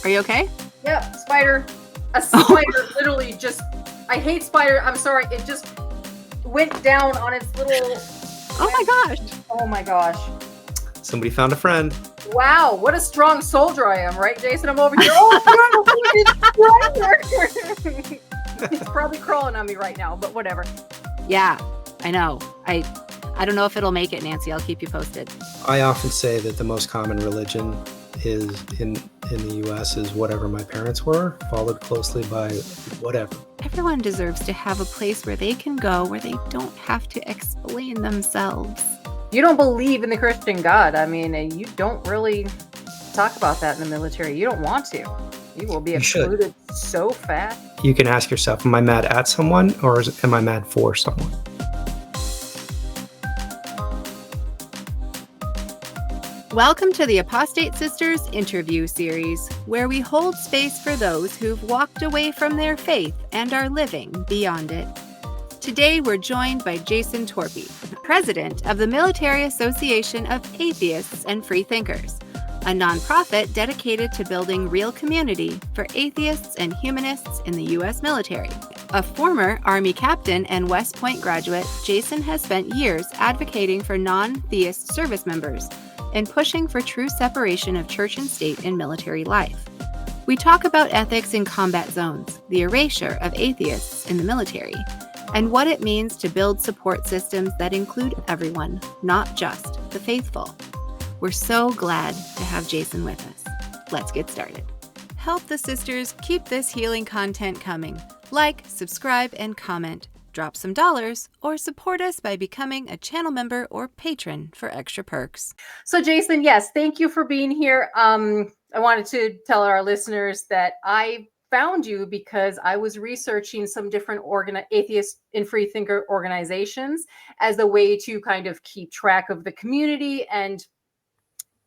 Are you okay? Yeah, spider. A spider literally just... I hate spider. I'm sorry. It just went down on its little... Oh my gosh. Oh my gosh. Somebody found a friend. Wow, what a strong soldier I am, right, Jason? I'm over here. Oh, spider! It's probably crawling on me right now, but whatever. Yeah, I know. I don't know if it'll make it, Nancy. I'll keep you posted. I often say that the most common religion is in the U.S. is whatever my parents were, followed closely by whatever. Everyone deserves to have a place where they can go where they don't have to explain themselves. You don't believe in the Christian God. I mean, you don't really talk about that in the military. You don't want to. You will be excluded so fast. You can ask yourself, am I mad at someone or am I mad for someone? Welcome to the Apostate Sisters interview series, where we hold space for those who've walked away from their faith and are living beyond it. Today, we're joined by Jason Torpy, president of the Military Association of Atheists and Freethinkers, a nonprofit dedicated to building real community for atheists and humanists in the U.S. military. A former Army captain and West Point graduate, Jason has spent years advocating for non-theist service members and pushing for true separation of church and state in military life. We talk about ethics in combat zones, the erasure of atheists in the military, and what it means to build support systems that include everyone, not just the faithful. We're so glad to have Jason with us. Let's get started. Help the sisters keep this healing content coming. Like, subscribe, and comment. Drop some dollars or support us by becoming a channel member or patron for extra perks. So, Jason, yes, thank you for being here. I wanted to tell our listeners that I found you because I was researching some different atheist and freethinker organizations as a way to kind of keep track of the community and,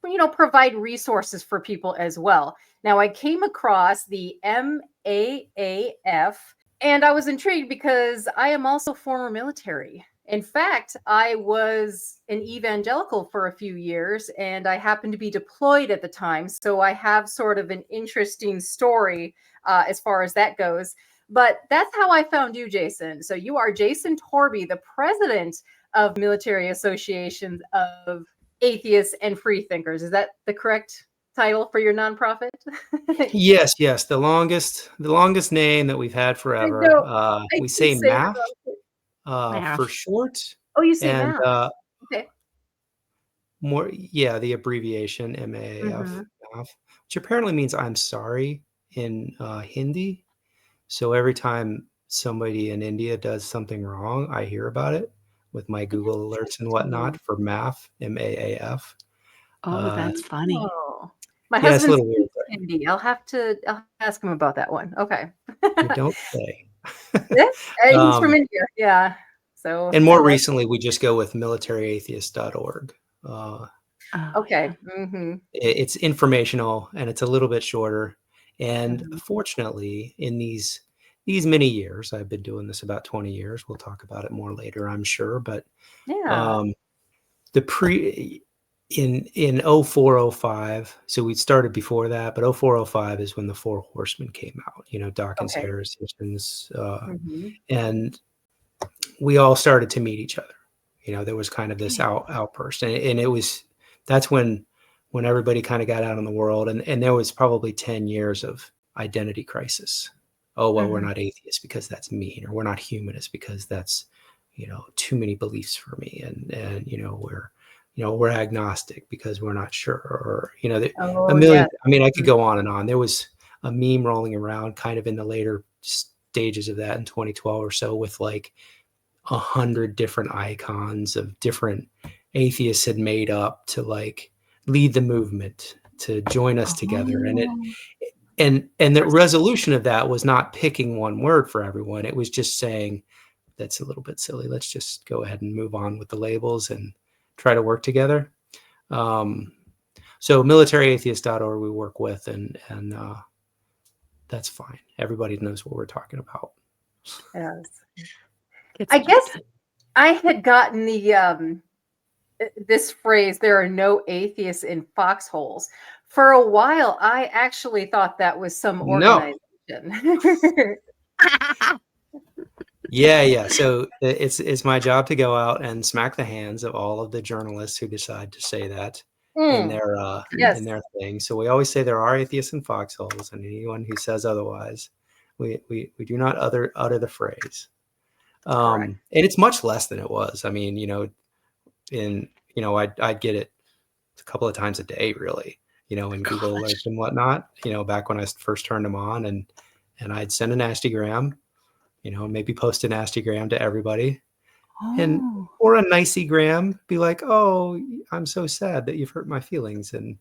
you know, provide resources for people as well. Now, I came across the MAAF, and I was intrigued because I am also former military. In fact, I was an evangelical for a few years, and I happened to be deployed at the time. So I have sort of an interesting story as far as that goes. But that's how I found you, Jason. So you are Jason Torpy, the president of Military Associations of Atheists and Freethinkers. Is that the correct title for your nonprofit? Yes. The longest name that we've had forever. We say MAAF for short. Oh, you say and, MAAF. Okay. The abbreviation MAAF, MAAF, which apparently means I'm sorry in Hindi. So every time somebody in India does something wrong, I hear about it with my Google alerts and whatnot for MAAF, MAAF. Oh, that's funny. Oh. My husband's it's a little weird. Hindi. I'll ask him about that one. Okay. You don't say. He's from India. Yeah. So. And more recently, we just go with militaryatheist.org. Okay. Mm-hmm. It's informational and it's a little bit shorter. And fortunately, in these many years, I've been doing this about 20 years. We'll talk about it more later, I'm sure. But yeah. In 0405, so we started before that, but 0405 is when the Four Horsemen came out, you know, Dawkins, Harris, Hitchens, and we all started to meet each other. You know, there was kind of this outburst, and that's when everybody kind of got out in the world, and there was probably 10 years of identity crisis. Oh, well, we're not atheists because that's mean, or we're not humanists because that's, you know, too many beliefs for me, and you know, we're agnostic because we're not sure, or, you know, a million. Yeah. I mean, I could go on and on. There was a meme rolling around kind of in the later stages of that in 2012 or so with like 100 different icons of different atheists had made up to like lead the movement, to join us together. And the resolution of that was not picking one word for everyone. It was just saying, that's a little bit silly. Let's just go ahead and move on with the labels and try to work together. So militaryatheist.org we work with, and that's fine. Everybody knows what we're talking about. Yes. I guess I had gotten the this phrase, there are no atheists in foxholes, For a while, I actually thought that was some No. organization. Yeah. So it's my job to go out and smack the hands of all of the journalists who decide to say that in Yes. their thing. So we always say there are atheists in foxholes, and anyone who says otherwise, we do not utter the phrase. Correct. And it's much less than it was. I mean, I'd get it a couple of times a day, really, in Google alerts and whatnot, back when I first turned them on, and I'd send an nastygram, maybe post a nastygram to everybody, or a niceygram, be like, oh, I'm so sad that you've hurt my feelings, and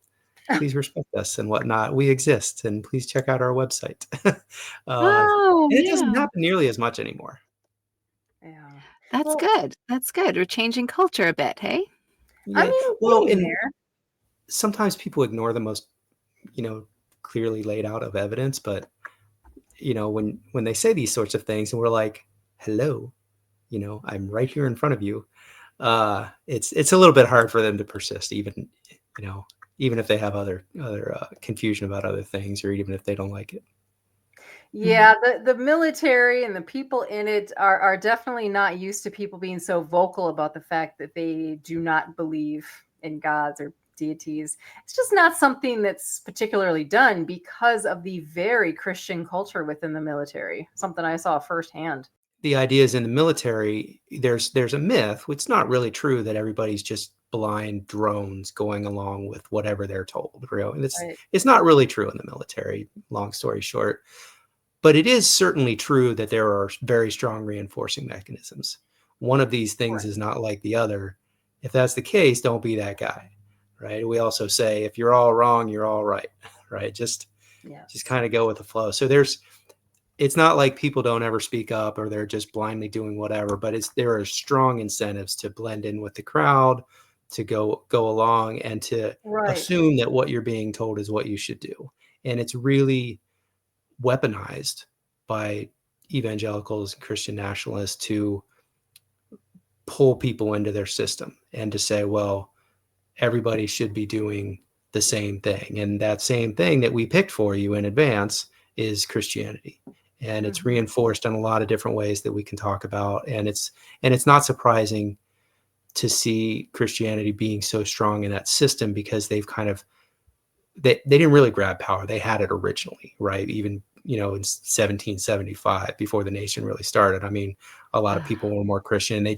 please respect us and whatnot. We exist, and please check out our website. And it doesn't happen nearly as much anymore. Yeah. That's good. That's good. We're changing culture a bit, hey? Yeah. I mean, well, in and there. sometimes people ignore the most, clearly laid out of evidence, but when they say these sorts of things, and we're like, hello, I'm right here in front of you. It's a little bit hard for them to persist, even if they have other confusion about other things, or even if they don't like it. Yeah, the military and the people in it are definitely not used to people being so vocal about the fact that they do not believe in gods or deities. It's just not something that's particularly done because of the very Christian culture within the military, something I saw firsthand. The idea is in the military, there's a myth, it's not really true, that everybody's just blind drones going along with whatever they're told. It's not really true in the military, long story short. But it is certainly true that there are very strong reinforcing mechanisms. One of these things is not like the other. If that's the case, don't be that guy, right? We also say, if you're all wrong, you're all right, right? Just kind of go with the flow. So it's not like people don't ever speak up, or they're just blindly doing whatever, but there are strong incentives to blend in with the crowd, to go along, and to assume that what you're being told is what you should do. And it's really weaponized by evangelicals and Christian nationalists to pull people into their system and to say, well, everybody should be doing the same thing. And that same thing that we picked for you in advance is Christianity. And it's reinforced in a lot of different ways that we can talk about. And it's not surprising to see Christianity being so strong in that system, because they've kind of, they didn't really grab power. They had it originally, right? Even, in 1775, before the nation really started. I mean, a lot of people were more Christian, and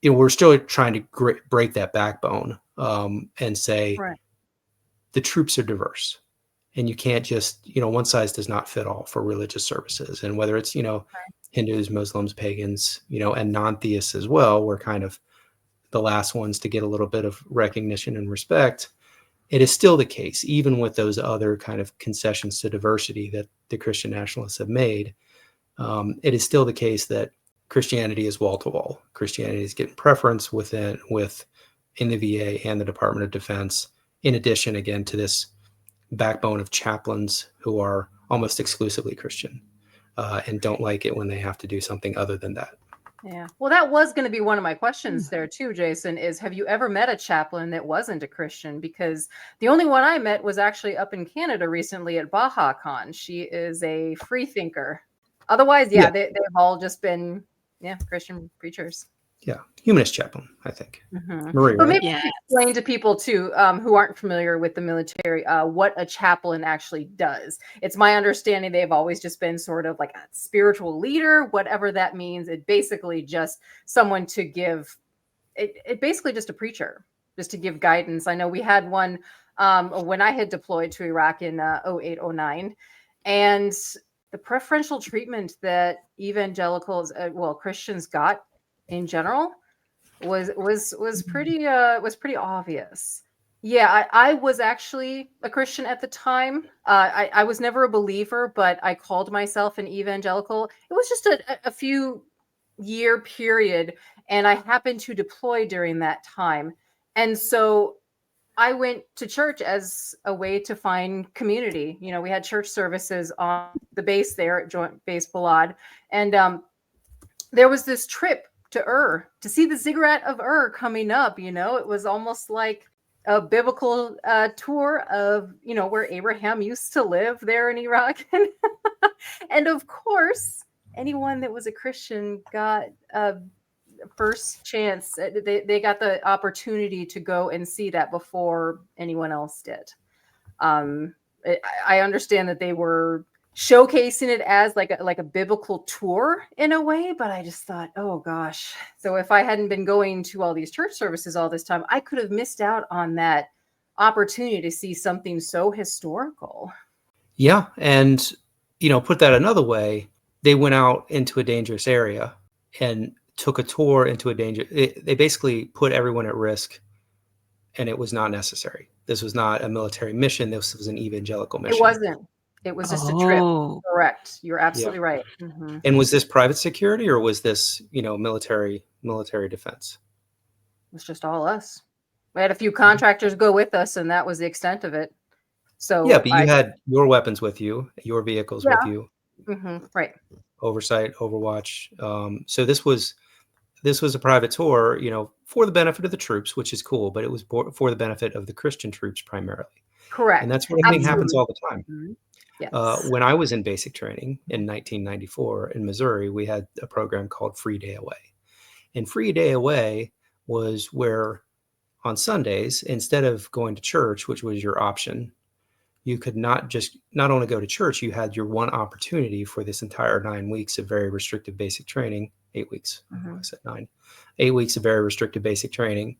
we're still trying to break that backbone, and say the troops are diverse, and you can't just, one size does not fit all for religious services. And whether it's, Hindus, Muslims, pagans, and non-theists as well, we're kind of the last ones to get a little bit of recognition and respect. It is still the case, even with those other kind of concessions to diversity that the Christian nationalists have made. It is still the case that Christianity is wall to wall. Christianity is getting preference in the VA and the Department of Defense. In addition, again, to this backbone of chaplains who are almost exclusively Christian, and don't like it when they have to do something other than that. Yeah. Well, that was going to be one of my questions there too, Jason, is have you ever met a chaplain that wasn't a Christian? Because the only one I met was actually up in Canada recently at BajaCon. She is a freethinker. Otherwise, they've all just been, Christian preachers. Yeah. Humanist chaplain, I think. Marie, but maybe explain to people too, who aren't familiar with the military, what a chaplain actually does. It's my understanding they've always just been sort of like a spiritual leader, whatever that means. It basically just someone to give it basically just a preacher, just to give guidance. I know we had one when I had deployed to Iraq in 08-09, and the preferential treatment that evangelicals, Christians got in general was pretty obvious. Yeah, I was actually a Christian at the time. I was never a believer, but I called myself an evangelical. It was just a few year period, and I happened to deploy during that time. And so I went to church as a way to find community. We had church services on the base there at Joint Base Balad, and there was this trip to to see the ziggurat of coming up. It was almost like a biblical tour of, where Abraham used to live there in Iraq. And of course, anyone that was a Christian got a first chance. They got the opportunity to go and see that before anyone else did. I understand that they were showcasing it as like a biblical tour in a way, but I just thought, oh gosh. So if I hadn't been going to all these church services all this time, I could have missed out on that opportunity to see something so historical. Yeah. And, put that another way, they went out into a dangerous area and took a tour into they basically put everyone at risk, and it was not necessary. This was not a military mission. This was an evangelical mission. It wasn't. It was just a trip. Correct. You're absolutely right. Mm-hmm. And was this private security, or was this, military defense? It was just all us. We had a few contractors go with us, and that was the extent of it. So yeah, but you had your weapons with you, your vehicles with you. Mm-hmm. Right. Oversight, Overwatch. So this was a private tour, for the benefit of the troops, which is cool, but it was for the benefit of the Christian troops primarily. Correct. And that's what I think happens all the time. Mm-hmm. Yes. When I was in basic training in 1994 in Missouri, we had a program called Free Day Away. And Free Day Away was where on Sundays, instead of going to church, which was your option, you could not only go to church, you had your one opportunity for this entire 9 weeks of very restrictive basic training, 8 weeks, I said 9, 8 weeks of very restrictive basic training,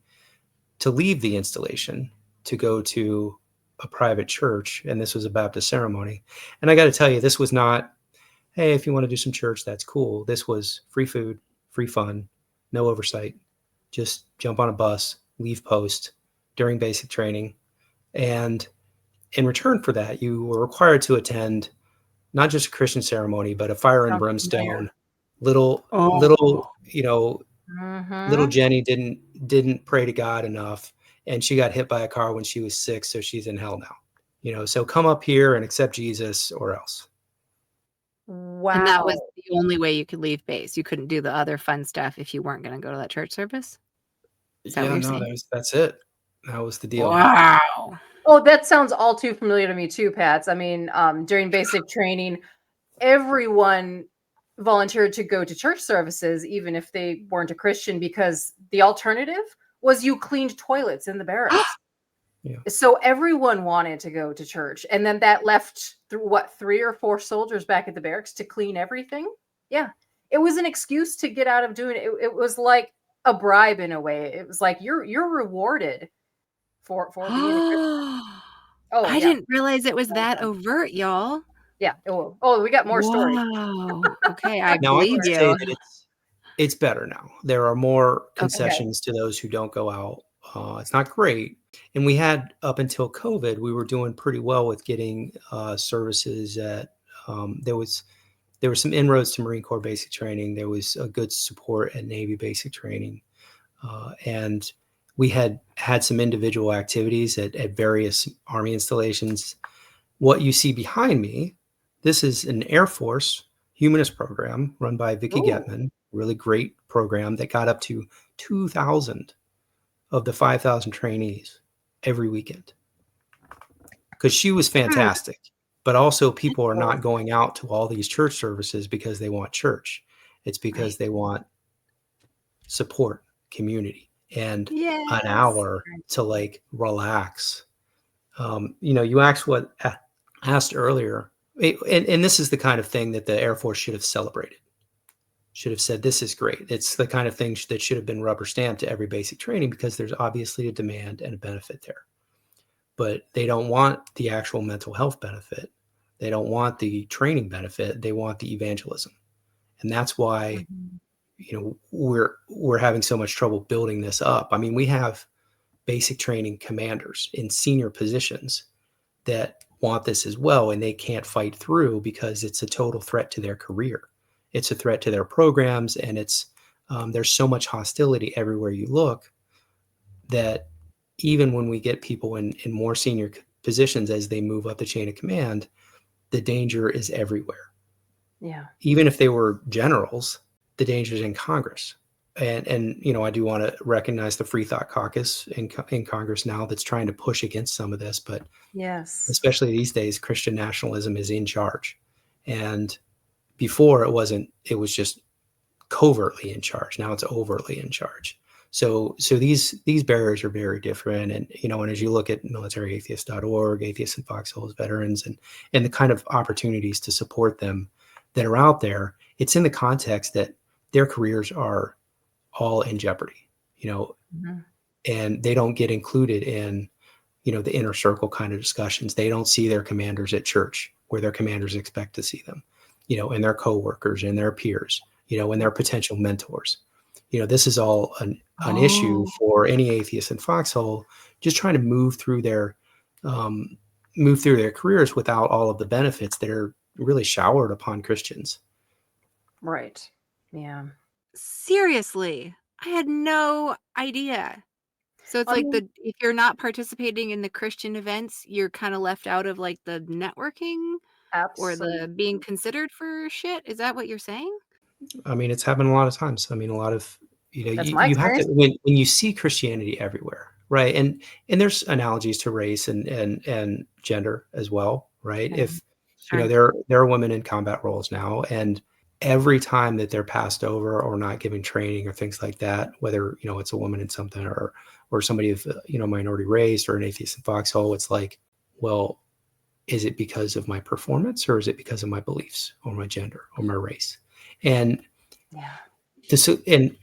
to leave the installation, to go to a private church. And this was a Baptist ceremony. And I got to tell you, this was not, hey, if you want to do some church, that's cool. This was free food, free fun, no oversight. Just jump on a bus, leave post during basic training. And in return for that, you were required to attend not just a Christian ceremony, but a fire and brimstone. Little Jenny didn't pray to God enough, and she got hit by a car when she was 6, so she's in hell now. So come up here and accept Jesus or else. Wow. And that was the only way you could leave base. You couldn't do the other fun stuff if you weren't going to go to that church service? Is that what you're saying? That's it. That was the deal. Wow. Oh, that sounds all too familiar to me too, Pats. I mean, during basic training, everyone volunteered to go to church services, even if they weren't a Christian, because the alternative was you cleaned toilets in the barracks. Yeah. So everyone wanted to go to church. And then that left 3 or 4 soldiers back at the barracks to clean everything. Yeah. It was an excuse to get out of doing it. It was like a bribe in a way. It was like you're rewarded for being a Christian. I didn't realize it was that overt, y'all. Yeah. Oh, we got more stories. Wow. Okay, I now believe I can you. say that it's better now. There are more concessions to those who don't go out. It's not great. And we had, up until COVID, we were doing pretty well with getting services at, there were some inroads to Marine Corps basic training. There was a good support at Navy basic training. And we had some individual activities at various Army installations. What you see behind me, this is an Air Force Humanist program run by Vicki Getman, really great program that got up to 2,000 of the 5,000 trainees every weekend. Because she was fantastic. But also people are not going out to all these church services because they want church. It's because they want support, community, and an hour to like relax. You asked earlier, and this is the kind of thing that the Air Force should have celebrated. Should have said, this is great. It's the kind of thing that should have been rubber stamped to every basic training, because there's obviously a demand and a benefit there. But they don't want the actual mental health benefit. They don't want the training benefit. They want the evangelism. And that's why, we're having so much trouble building this up. I mean, we have basic training commanders in senior positions that want this as well, and they can't fight through because it's a total threat to their career. It's a threat to their programs, and it's there's so much hostility everywhere you look that even when we get people in more senior positions as they move up the chain of command, the danger is everywhere. Yeah. Even if they were generals, the danger is in Congress. and I do want to recognize the Free Thought Caucus in Congress now that's trying to push against some of this, but yes, especially these days, Christian nationalism is in charge. And before it wasn't, it was just covertly in charge. Now it's overtly in charge. So these barriers are very different. And, and as you look at militaryatheist.org, Atheists and Foxholes veterans, and the kind of opportunities to support them that are out there, it's in the context that their careers are all in jeopardy, and they don't get included in, the inner circle kind of discussions. They don't see their commanders at church where their commanders expect to see them, and their coworkers and their peers, and their potential mentors. This is all an issue for any atheist in Foxhole, just trying to move through their careers without all of the benefits that are really showered upon Christians. Right. Yeah. Seriously, I had no idea. So it's if you're not participating in the Christian events, you're kind of left out of like the networking or the being considered for shit. Is that what you're saying? I mean, it's happened a lot of times. I mean, a lot of, That's my you have to, experience. when you see Christianity everywhere, right? And there's analogies to race and gender as well, right? Okay. If, Sure. there are women in combat roles now, and every time that they're passed over or not given training or things like that, whether, it's a woman in something or somebody of, minority race or an atheist in Foxhole, it's like, well, is it because of my performance or is it because of my beliefs or my gender or my race? And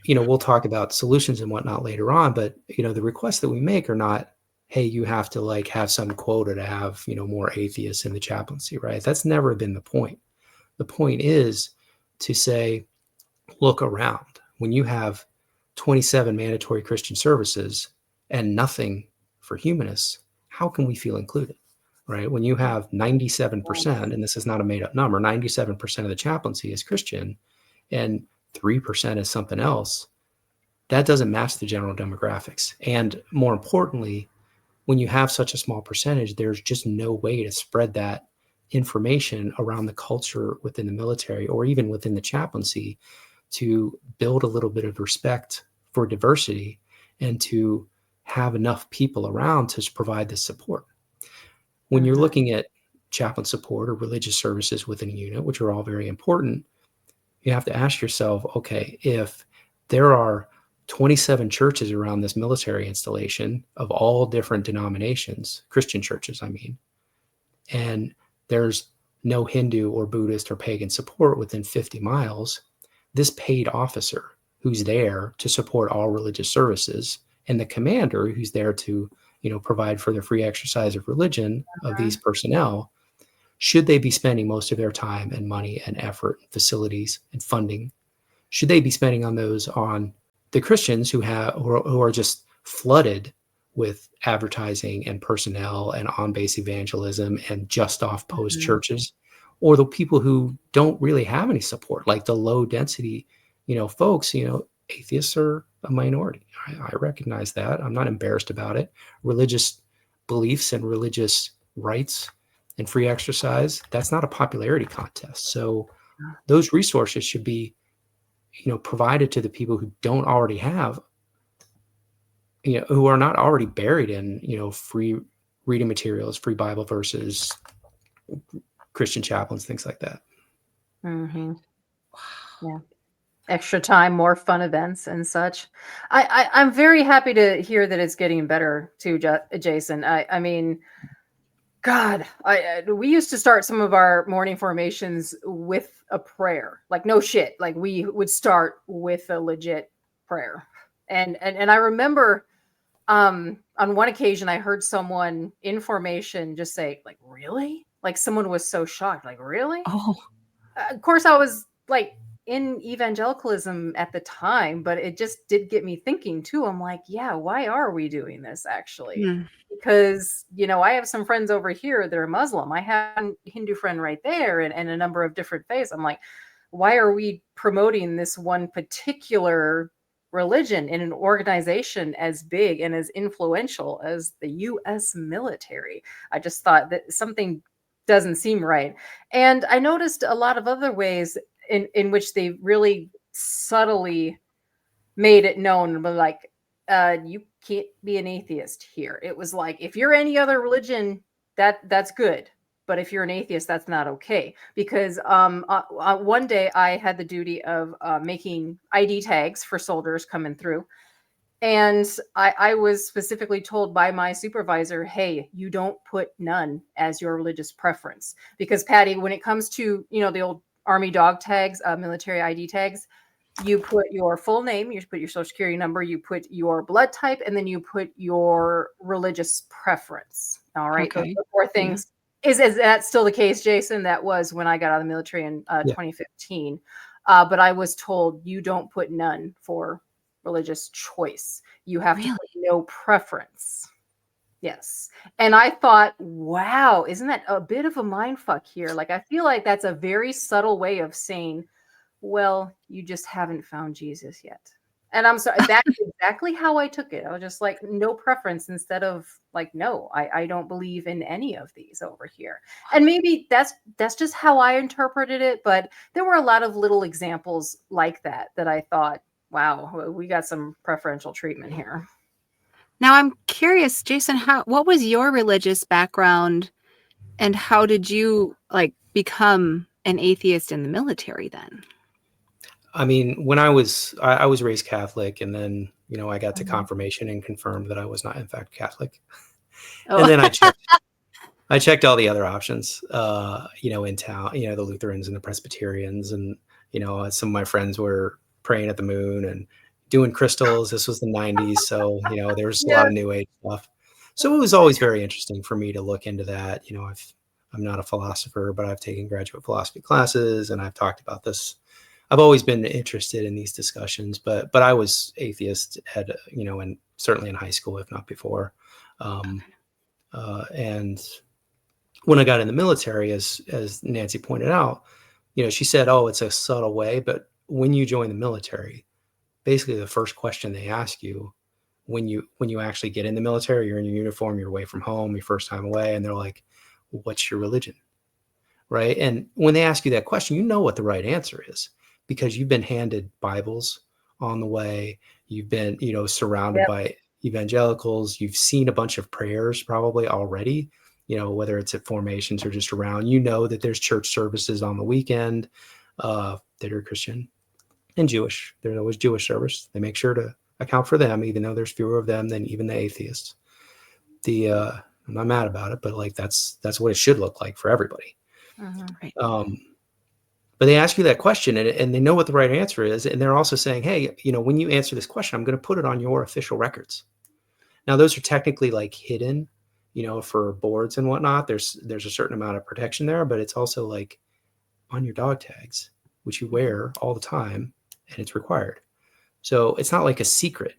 we'll talk about solutions and whatnot later on, but the requests that we make are not, hey, you have to like have some quota to have, more atheists in the chaplaincy, right? That's never been the point. The point is to say, look around. When you have 27 mandatory Christian services and nothing for humanists, how can we feel included, right? When you have 97%, and this is not a made up number, 97% of the chaplaincy is Christian and 3% is something else, that doesn't match the general demographics. And more importantly, when you have such a small percentage, there's just no way to spread that information around the culture within the military or even within the chaplaincy to build a little bit of respect for diversity and to have enough people around to provide the support. When you're looking at chaplain support or religious services within a unit, which are all very important, you have to ask yourself, okay, if there are 27 churches around this military installation of all different denominations, Christian churches, I mean, and there's no Hindu or Buddhist or pagan support within 50 miles, this paid officer who's there to support all religious services and the commander who's there to, provide for the free exercise of religion of these personnel, should they be spending most of their time and money and effort, and facilities and funding? Should they be spending on those on the Christians who are just flooded with advertising and personnel and on-base evangelism and just off post churches, or the people who don't really have any support, like the low density, folks, atheists are a minority. I recognize that. I'm not embarrassed about it. Religious beliefs and religious rights and free exercise, that's not a popularity contest. So those resources should be, provided to the people who don't already have, who are not already buried in, free reading materials, free Bible verses, Christian chaplains, things like that. Mm-hmm. Yeah. Extra time, more fun events and such. I'm very happy to hear that it's getting better too, Jason. I mean, God, we used to start some of our morning formations with a prayer. Like, no shit. Like, we would start with a legit prayer. And I remember on one occasion I heard someone in formation just say, like, really? Like, someone was so shocked. Like, really? Oh. Of course, I was like in evangelicalism at the time, but it just did get me thinking too. I'm like, yeah, why are we doing this actually? Because, I have some friends over here that are Muslim. I have a Hindu friend right there and a number of different faiths. I'm like, why are we promoting this one particular religion in an organization as big and as influential as the U.S. military? I just thought that something doesn't seem right. And I noticed a lot of other ways in which they really subtly made it known, but like, you can't be an atheist here. It was like, if you're any other religion, that's good. But if you're an atheist, that's not okay. Because one day I had the duty of making ID tags for soldiers coming through. And I was specifically told by my supervisor, hey, you don't put none as your religious preference. Because Patty, when it comes to, the old Army dog tags, military ID tags, you put your full name, you put your social security number, you put your blood type, and then you put your religious preference. All right. Okay. Those 4 things. Yeah. Is that still the case, Jason? That was when I got out of the military in 2015. But I was told you don't put none for religious choice. You have to put no preference. Yes. And I thought, wow, isn't that a bit of a mind fuck here? Like, I feel like that's a very subtle way of saying, well, you just haven't found Jesus yet. And I'm sorry, that's exactly how I took it. I was just like, no preference, instead of like, no, I don't believe in any of these over here. And maybe that's just how I interpreted it. But there were a lot of little examples like that I thought, wow, we got some preferential treatment here. Now I'm curious, Jason, what was your religious background, and how did you become an atheist in the military then? I mean, when I was raised Catholic, and then, I got to confirmation and confirmed that I was not in fact Catholic. Oh. And then I checked all the other options, in town, the Lutherans and the Presbyterians, and, some of my friends were praying at the moon and doing crystals. This was the 90s. So, there was a lot of new age stuff. So it was always very interesting for me to look into that. I'm not a philosopher, but I've taken graduate philosophy classes, and I've talked about this. I've always been interested in these discussions, but I was atheist and certainly in high school, if not before. And when I got in the military, as Nancy pointed out, she said, oh, it's a subtle way. But when you join the military, basically the first question they ask you when you actually get in the military, you're in your uniform, you're away from home, your first time away, and they're like, what's your religion? Right. And when they ask you that question, you know what the right answer is, because you've been handed Bibles on the way. You've been, surrounded by evangelicals. You've seen a bunch of prayers probably already, whether it's at formations or just around. That there's church services on the weekend that are Christian and Jewish. There's always Jewish service. They make sure to account for them, even though there's fewer of them than even the atheists. I'm not mad about it, but that's what it should look like for everybody. Right. But they ask you that question, and they know what the right answer is. And they're also saying, hey, when you answer this question, I'm going to put it on your official records. Now, those are technically hidden, for boards and whatnot. There's a certain amount of protection there, but it's also on your dog tags, which you wear all the time, and it's required. So it's not like a secret,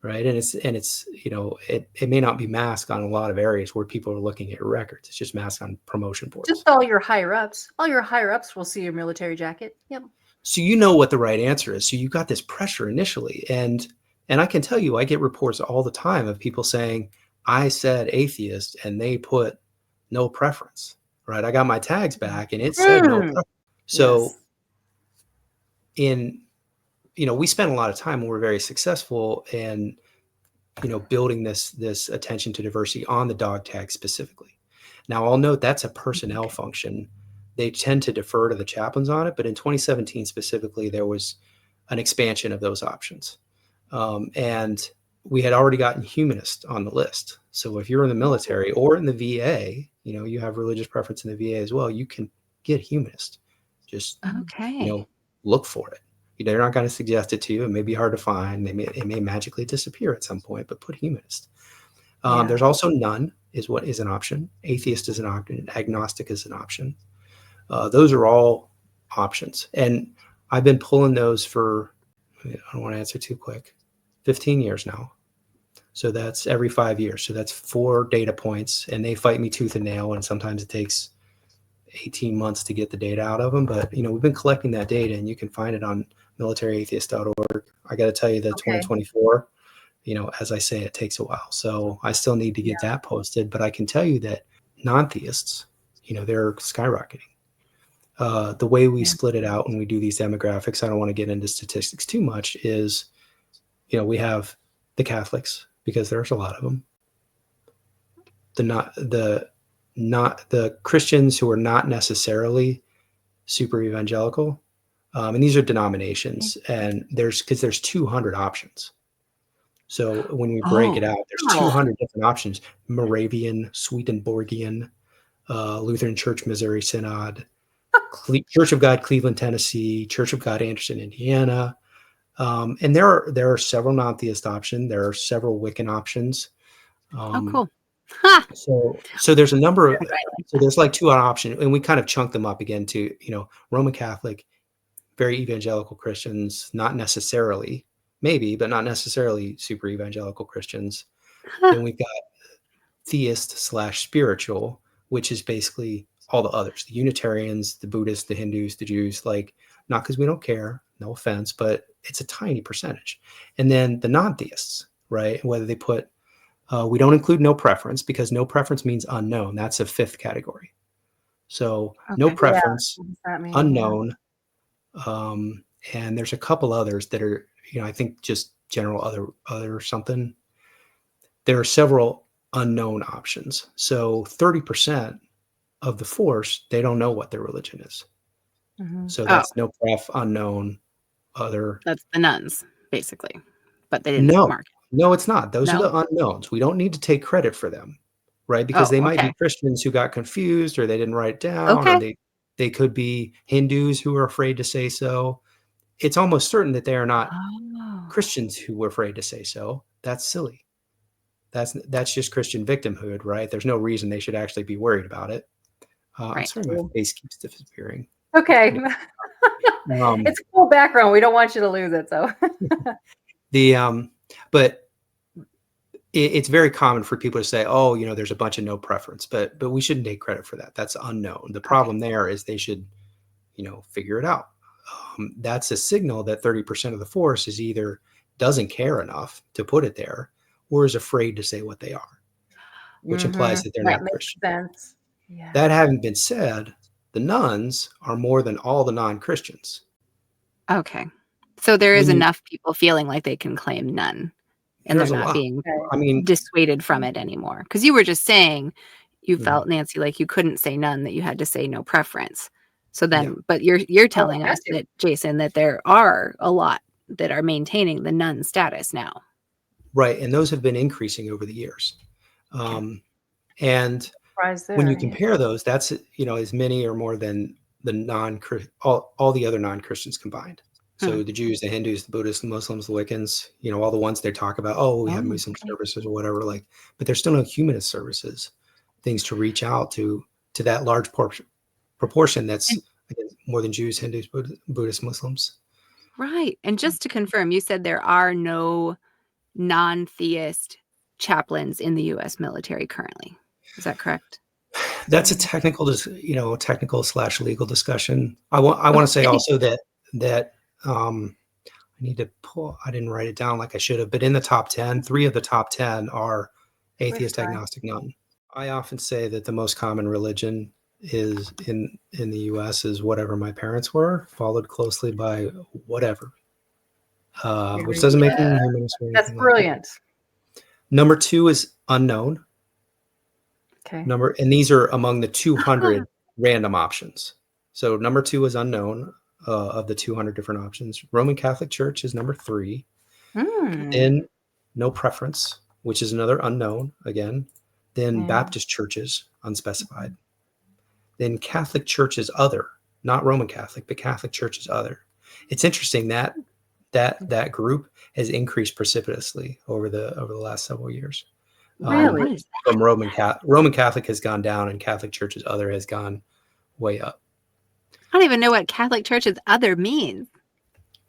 right? And it's it may not be masked on a lot of areas where people are looking at your records. It's just masked on promotion boards. Just all your higher ups will see your military jacket. Yep. So you know what the right answer is. So you got this pressure initially, and I can tell you, I get reports all the time of people saying, I said atheist, and they put no preference, right? I got my tags back, and it said no preference. So we spent a lot of time, and we're very successful in, building this attention to diversity on the dog tag specifically. Now, I'll note that's a personnel function. They tend to defer to the chaplains on it, but in 2017 specifically, there was an expansion of those options. And we had already gotten Humanist on the list. So if you're in the military or in the VA, you have religious preference in the VA as well, you can get Humanist. Just, look for it. They're not going to suggest it to you. It may be hard to find. It may magically disappear at some point, but put Humanist. There's also none is an option. Atheist is an option. Agnostic is an option. Those are all options. And I've been pulling those for, I don't want to answer too quick, 15 years now. So that's every 5 years. So that's 4 data points, and they fight me tooth and nail. And sometimes it takes 18 months to get the data out of them. But, we've been collecting that data, and you can find it on militaryatheist.org. I got to tell you that 2024, as I say, it takes a while. So I still need to get that posted. But I can tell you that non-theists, they're skyrocketing. The way we split it out when we do these demographics, I don't want to get into statistics too much, is we have the Catholics, because there's a lot of them. The Christians who are not necessarily super evangelical, and these are denominations, and there's 200 options. So when we break it out, there's 200 different options: Moravian, Swedenborgian, Lutheran Church Missouri Synod, Church of God Cleveland, Tennessee, Church of God Anderson, Indiana, and there are several non-theist options. There are several Wiccan options. Cool. So there's a number of there's like 2 options, and we kind of chunk them up again to Roman Catholic, very evangelical Christians, not necessarily, maybe, but not necessarily super evangelical Christians. Then we've got theist / spiritual, which is basically all the others: the Unitarians, the Buddhists, the Hindus, the Jews. Like, not because we don't care, no offense, but it's a tiny percentage. And then the non-theists, right? Whether they put we don't include no preference, because no preference means unknown. That's a 5th category. So no preference, unknown, and there's a couple others that are, I think just general other something. There are several unknown options. So 30% of the force, they don't know what their religion is. Mm-hmm. So that's no pref, unknown, other. That's the nuns, basically. But they didn't mark. No, it's not. Those are the unknowns. We don't need to take credit for them, right? Because they might be Christians who got confused, or they didn't write it down, or they could be Hindus who are afraid to say so. It's almost certain that they are not Christians who were afraid to say so. That's silly. That's just Christian victimhood, right? There's no reason they should actually be worried about it. I'm sorry, my face keeps disappearing. Okay. It's a cool background. We don't want you to lose it. So but it's very common for people to say, oh, there's a bunch of no preference, but we shouldn't take credit for that. That's unknown. The problem there is they should, figure it out. That's a signal that 30% of the force is either doesn't care enough to put it there, or is afraid to say what they are, which implies that they're not Christian. Sense. Yeah. That having been said, the nuns are more than all the non-Christians. Okay. So there is enough people feeling like they can claim none, and they're not being dissuaded from it anymore. Because you were just saying you felt, Nancy, like you couldn't say none, that you had to say no preference. So then, but you're telling us that, Jason, that there are a lot that are maintaining the nun status now. Right. And those have been increasing over the years. And when you compare those, that's, as many or more than the all the other non-Christians combined. So the Jews, the Hindus, the Buddhists, the Muslims, the Wiccans, all the ones they talk about, we have Muslim services or whatever, but there's still no humanist services, things to reach out to that large proportion that's more than Jews, Hindus, Buddhists, Muslims. Right. And just to confirm, you said there are no non-theist chaplains in the U.S. military currently. Is that correct? That's a technical / legal discussion. I want to say also that I need to I didn't write it down like I should have, but in the top 10, 3 of the top 10 are atheist, agnostic, none. I often say that the most common religion is in the U.S. is whatever my parents were, followed closely by whatever, which doesn't make any humanist. That's brilliant. Number 2 is unknown. Okay. And these are among the 200 random options. So number 2 is unknown of the 200 different options. Roman Catholic Church is number 3. Then no preference, which is another unknown again. Then Baptist churches, unspecified. Then Catholic Church is other, not Roman Catholic, but Catholic Church is other. It's interesting that group has increased precipitously over the last several years. Really? From Roman Catholic has gone down, and Catholic Church's other has gone way up. I don't even know what Catholic Church's other means.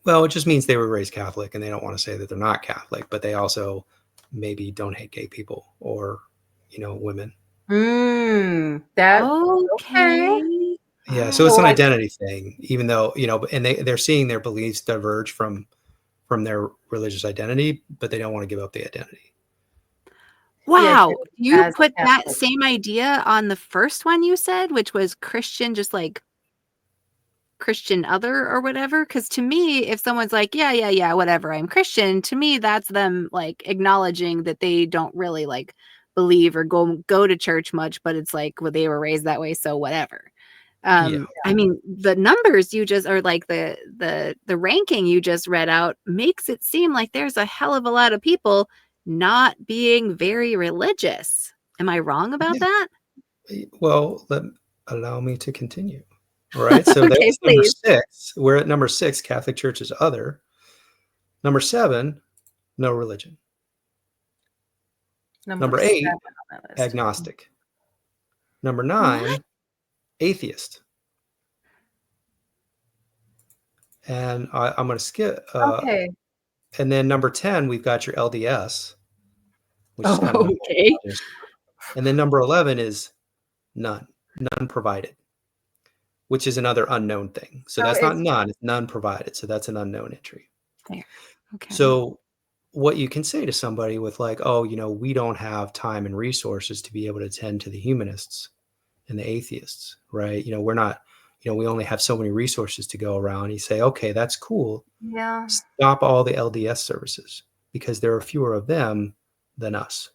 Well, it just means they were raised Catholic, and they don't want to say that they're not Catholic, but they also maybe don't hate gay people or, women. Okay. Yeah, so it's an identity thing, even though, and they're seeing their beliefs diverge from their religious identity, but they don't want to give up the identity. Wow. You put that same idea on the first one you said, which was Christian, just like Christian other or whatever. Because to me, if someone's like, yeah, whatever, I'm Christian, to me, that's them like acknowledging that they don't really like believe or go to church much, but it's like, well, they were raised that way, so whatever. I mean, the numbers you just, or like the ranking you just read out makes it seem like there's a hell of a lot of people not being very religious. Am I wrong about that? Well, allow me to continue. All right. So Okay, that's number please. 6. We're at number 6, Catholic Church is other. Number 7, no religion. Number 8, agnostic. Number 9, What? atheist. And I'm going to skip. Okay. And then number 10, we've got your LDS, which is kind of Okay. and then number 11 is none provided, which is another unknown thing. So that's not none, it's none provided. So that's an unknown entry. There. Okay. So what you can say to somebody with like, oh, we don't have time and resources to be able to attend to the humanists and the atheists, right? We're not, we only have so many resources to go around. You say, okay, that's cool. Yeah. Stop all the LDS services because there are fewer of them than us.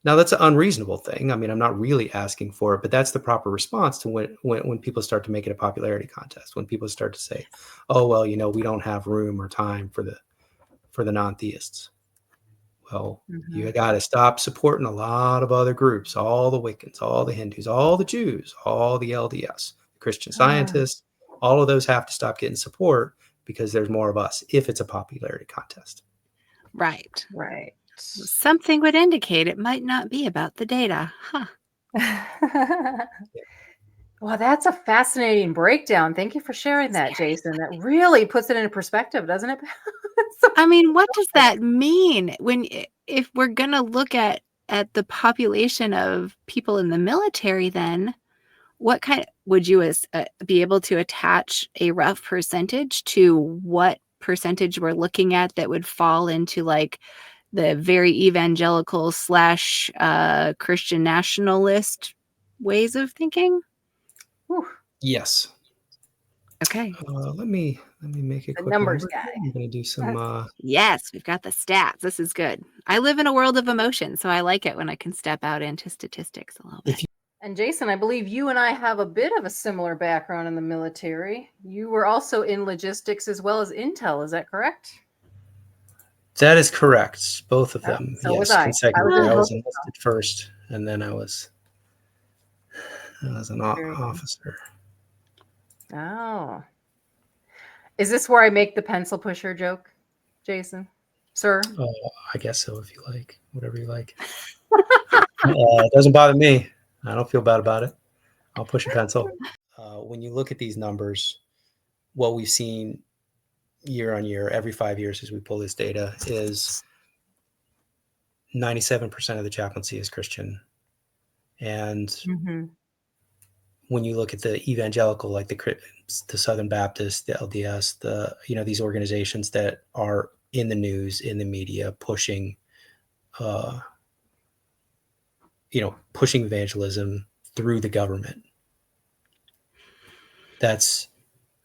Now that's an unreasonable thing. I mean, I'm not really asking for it, but that's the proper response to when people start to make it a popularity contest. When people start to say, "Oh, well, we don't have room or time for the non-theists." Well, you got to stop supporting a lot of other groups, all the Wiccans, all the Hindus, all the Jews, all the LDS, the Christian Scientists. All of those have to stop getting support because there's more of us if it's a popularity contest. Right. Right. Something would indicate it might not be about the data. Huh. Well, that's a fascinating breakdown. Thank you for sharing that, Jason. That really puts it into perspective, doesn't it? I mean, what does that mean if we're going to look at the population of people in the military, then what would you be able to attach a rough percentage to what percentage we're looking at that would fall into like the very evangelical / Christian nationalist ways of thinking? Whew. Yes. Okay. Let me make a quick numbers number. guy. I'm going to do some. Yes, we've got the stats. This is good. I live in a world of emotion, so I like it when I can step out into statistics a little bit. And Jason, I believe you and I have a bit of a similar background in the military. You were also in logistics as well as intel. Is that correct? That is correct. Both of them. So yes, was I. consecutively. I was enlisted first, and then I was an officer. Oh. Is this where I make the pencil pusher joke, Jason? Sir? Oh, I guess so, if you like. Whatever you like. It doesn't bother me. I don't feel bad about it. I'll push a pencil. When you look at these numbers, what we've seen year on year, every 5 years as we pull this data, is 97% of the chaplaincy is Christian. And when you look at the evangelical, like the Southern Baptist, the LDS, these organizations that are in the news, in the media, pushing evangelism through the government, that's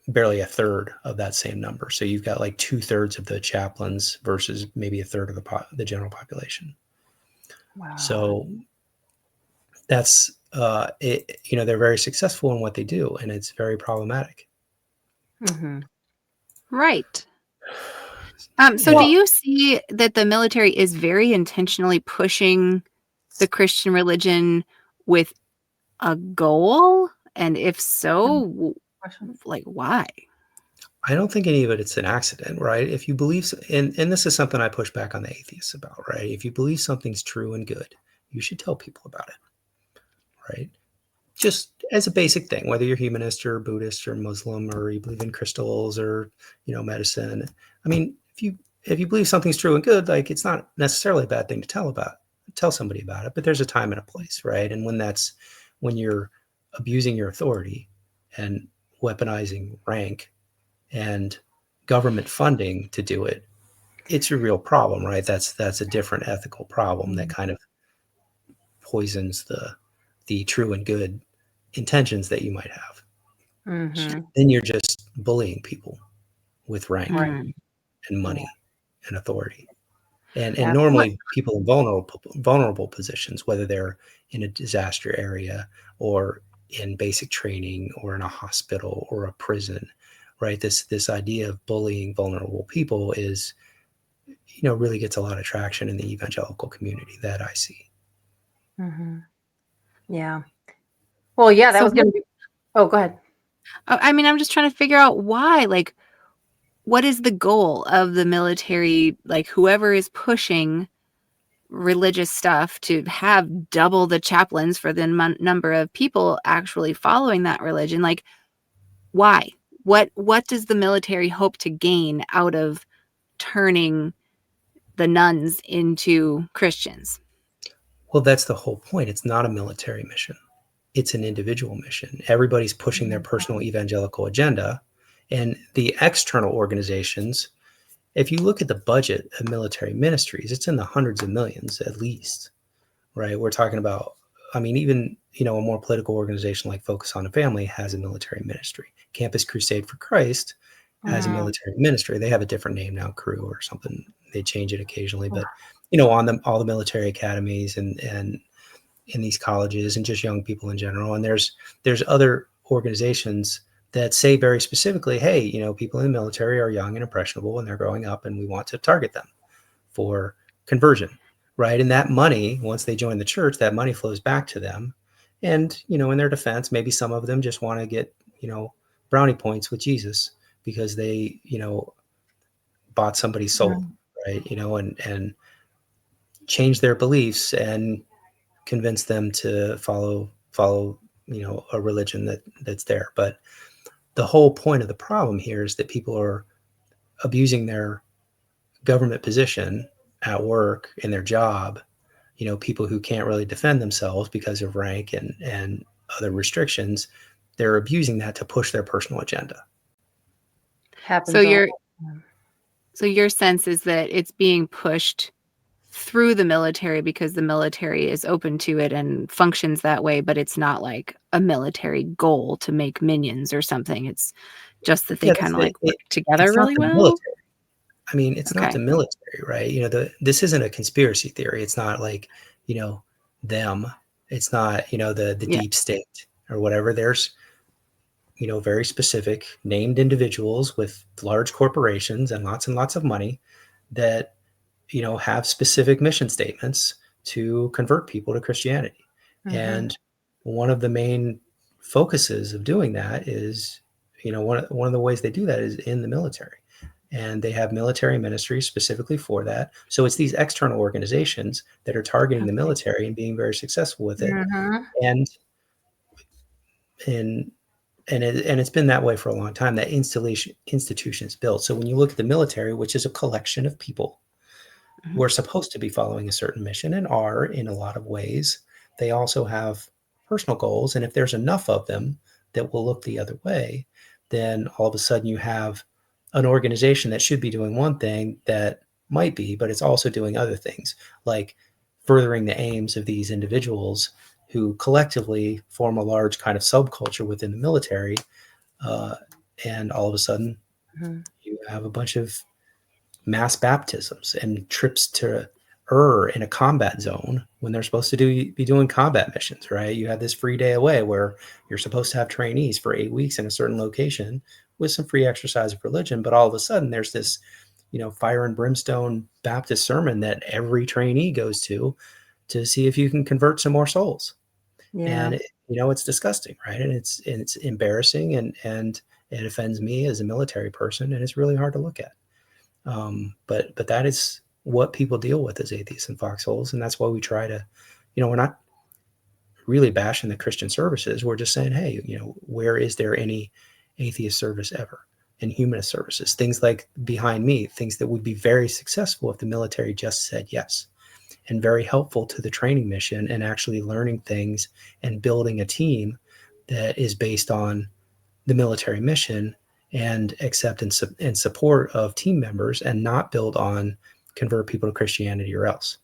barely a third of that same number. So you've got like 2/3 of the chaplains versus maybe a third of the general population. Wow. So that's they're very successful in what they do, and it's very problematic. Right. Do you see that the military is very intentionally pushing the Christian religion with a goal? And if so, like why? I don't think any of it's an accident, right? If you believe, and this is something I push back on the atheists about, right? If you believe something's true and good, you should tell people about it, right? Just as a basic thing, whether you're humanist or Buddhist or Muslim or you believe in crystals or, medicine. I mean, if you believe something's true and good, like it's not necessarily a bad thing to tell somebody about it, but there's a time and a place, right? And when you're abusing your authority and weaponizing rank and government funding to do it, it's a real problem, right? That's a different ethical problem that kind of poisons the true and good intentions that you might have. then you're just bullying people with rank Right. and money and authority. And Yeah. normally people in vulnerable positions, whether they're in a disaster area or in basic training or in a hospital or a prison, right? This idea of bullying vulnerable people is, really gets a lot of traction in the evangelical community that I see. Yeah. Well, yeah, that So was going to be. Oh, go ahead. I mean, I'm just trying to figure out why, like, what is the goal of the military, like whoever is pushing religious stuff to have double the chaplains for the number of people actually following that religion? Like, why? What does the military hope to gain out of turning the nuns into Christians? Well, that's the whole point. It's not a military mission. It's an individual mission. Everybody's pushing their personal evangelical agenda. And the external organizations, if you look at the budget of military ministries, it's in the hundreds of millions at least, right? We're talking about, even, a more political organization like Focus on the Family has a military ministry. Campus Crusade for Christ has a military ministry. They have a different name now, Crew or something. They change it occasionally, but on all the military academies and in these colleges and just young people in general. And there's other organizations that say very specifically, hey, people in the military are young and impressionable and they're growing up and we want to target them for conversion, right? And that money, once they join the church, that money flows back to them. And, in their defense, maybe some of them just want to get, brownie points with Jesus because they, bought somebody's soul, right? And change their beliefs and convince them to follow, a religion that's there. But the whole point of the problem here is that people are abusing their government position at work in their job, people who can't really defend themselves because of rank and other restrictions. They're abusing that to push their personal agenda. So your sense is that it's being pushed through the military because the military is open to it and functions that way, but it's not like a military goal to make minions or something. It's just that they kind of work together really well. Military. It's not the military, right? This isn't a conspiracy theory. It's not like, them. It's not, the deep state or whatever. There's, very specific named individuals with large corporations and lots of money that, have specific mission statements to convert people to Christianity. And one of the main focuses of doing that is, one of the ways they do that is in the military. And they have military ministries specifically for that. So it's these external organizations that are targeting the military and being very successful with it. And it's been that way for a long time. That institution is built. So when you look at the military, which is a collection of people, we're supposed to be following a certain mission and are in a lot of ways. They also have personal goals. And if there's enough of them that will look the other way, then all of a sudden you have an organization that should be doing one thing that might be, but it's also doing other things like furthering the aims of these individuals who collectively form a large kind of subculture within the military. And all of a sudden you have a bunch of mass baptisms and trips to in a combat zone when they're supposed to be doing combat missions, right? You have this free day away where you're supposed to have trainees for 8 weeks in a certain location with some free exercise of religion. But all of a sudden there's this, fire and brimstone Baptist sermon that every trainee goes to see if you can convert some more souls. Yeah. And it's disgusting, right? And it's embarrassing and it offends me as a military person. And it's really hard to look at. But that is what people deal with as atheists and foxholes. And that's why we try to, we're not really bashing the Christian services. We're just saying, hey, where is there any atheist service ever? And humanist services, things like Behind Me, things that would be very successful if the military just said yes, and very helpful to the training mission and actually learning things and building a team that is based on the military mission and acceptance and support of team members and not build on convert people to Christianity or else.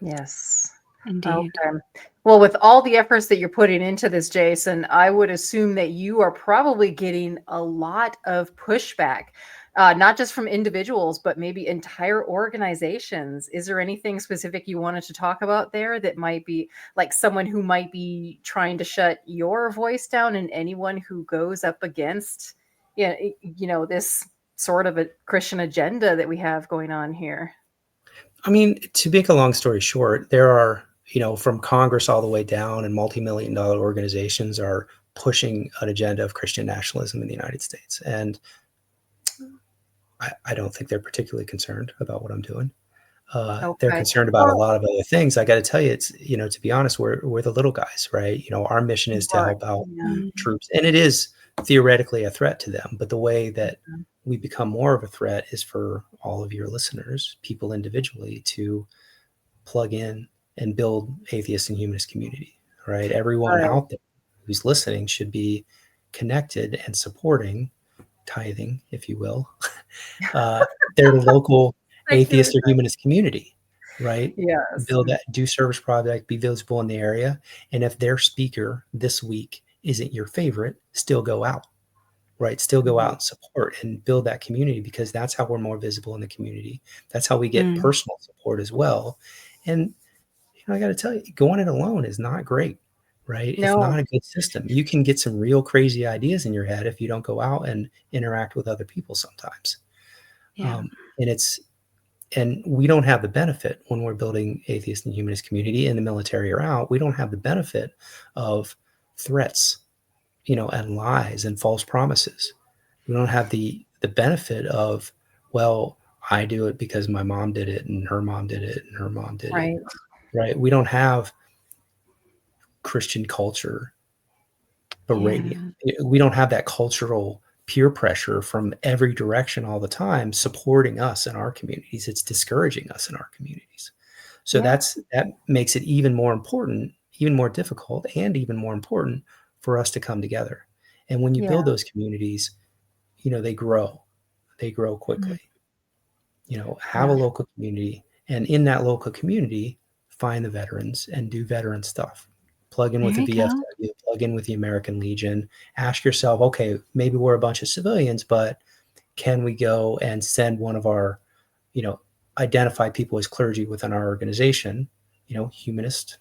Yes. Indeed. Okay. Well, with all the efforts that you're putting into this, Jason, I would assume that you are probably getting a lot of pushback, not just from individuals, but maybe entire organizations. Is there anything specific you wanted to talk about there that might be like someone who might be trying to shut your voice down, and anyone who goes up against, this sort of a Christian agenda that we have going on here? I mean, to make a long story short, there are, from Congress all the way down, and multi-million-dollar organizations are pushing an agenda of Christian nationalism in the United States. And I don't think they're particularly concerned about what I'm doing. They're Okay. concerned about a lot of other things. I got to tell you, it's, to be honest, we're the little guys, right? Our mission is to Right. help out Yeah. troops, and it is theoretically a threat to them. But the way that we become more of a threat is for all of your listeners, people individually, to plug in and build atheist and humanist community, right? Everyone Right. out there who's listening should be connected and supporting, tithing, if you will, their local atheist or humanist community, right? Yes. Build that, do service project, be visible in the area. And if their speaker this week isn't your favorite, still go out, right? Still go out and support and build that community, because that's how we're more visible in the community. That's how we get personal support as well. And, I got to tell you, going it alone is not great, right? It's No. not a good system. You can get some real crazy ideas in your head if you don't go out and interact with other people sometimes. Yeah. And we don't have the benefit when we're building atheist and humanist community in the military or out. We don't have the benefit of threats, and lies and false promises. We don't have the benefit of, well, I do it because my mom did it, and her mom did it, and her mom did Right. it. Right? We don't have Christian culture berating. We don't have that cultural peer pressure from every direction all the time supporting us in our communities. It's discouraging us in our communities. So that makes it even more important, even more difficult, and even more important for us to come together. And when you build those communities, they grow quickly. Have a local community, and in that local community, find the veterans and do veteran stuff. Plug in with the VFW, plug in with the American Legion. Ask yourself, okay, maybe we're a bunch of civilians, but can we go and send one of our, identify people as clergy within our organization, humanist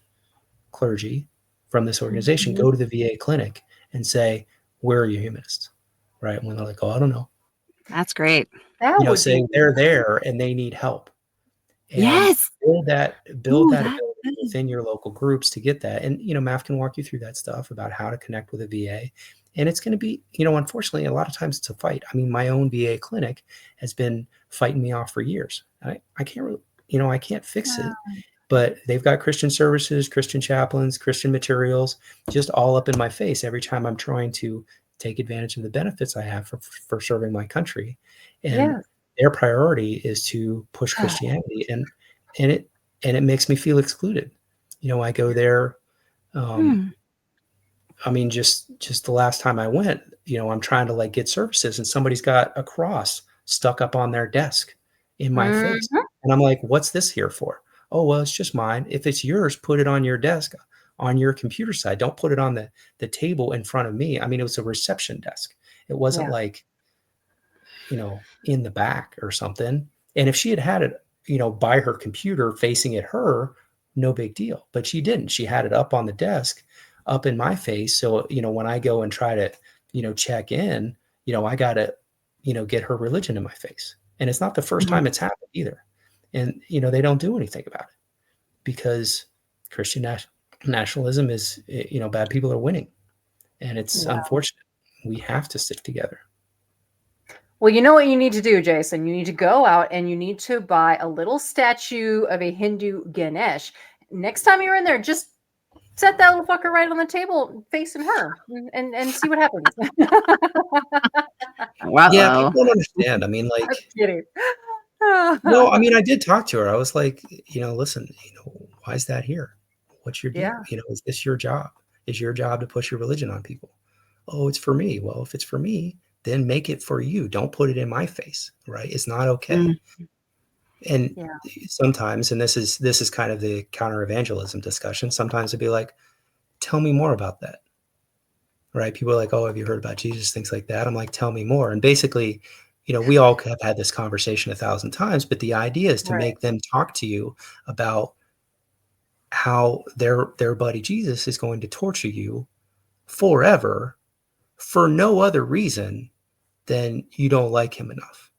clergy from this organization, go to the VA clinic and say, where are you humanists? Right? When they're like, oh, I don't know. That's great. That would saying they're there and they need help. And yes. build that ability within your local groups to get that. And, MAAF can walk you through that stuff about how to connect with a VA. And it's going to be, unfortunately, a lot of times it's a fight. I mean, my own VA clinic has been fighting me off for years. I can't really, I can't fix it, but they've got Christian services, Christian chaplains, Christian materials, just all up in my face every time I'm trying to take advantage of the benefits I have for serving my country. And their priority is to push Christianity, and it makes me feel excluded. I go there. I mean, just the last time I went, I'm trying to get services, and somebody's got a cross stuck up on their desk in my face. And I'm like, what's this here for? Oh, well, it's just mine. If it's yours, put it on your desk, on your computer side. Don't put it on the table in front of me. I mean, it was a reception desk. It wasn't in the back or something. And if she had it, by her computer facing at her, no big deal. But she didn't. She had it up on the desk, up in my face. So, when I go and try to, check in, I got to, get her religion in my face. And it's not the first time it's happened either. And, they don't do anything about it because Christian nationalism is, bad people are winning. And it's unfortunate. We have to stick together. Well, you know what you need to do, Jason? You need to go out and you need to buy a little statue of a Hindu Ganesh. Next time you're in there, just set that little fucker right on the table facing her and see what happens. Yeah, people don't understand. I mean, I'm kidding. No, I mean, I did talk to her. I was like, listen, why is that here? What's your deal? Is this your job? Is your job to push your religion on people? Oh, it's for me. Well, if it's for me, then make it for you. Don't put it in my face, right? It's not okay. And sometimes, and this is kind of the counter evangelism discussion, sometimes it'd be like, tell me more about that. Right? People are like, oh, have you heard about Jesus? Things like that. I'm like, tell me more. And basically, we all have had this conversation 1,000 times, but the idea is to make them talk to you about how their buddy Jesus is going to torture you forever for no other reason than you don't like him enough.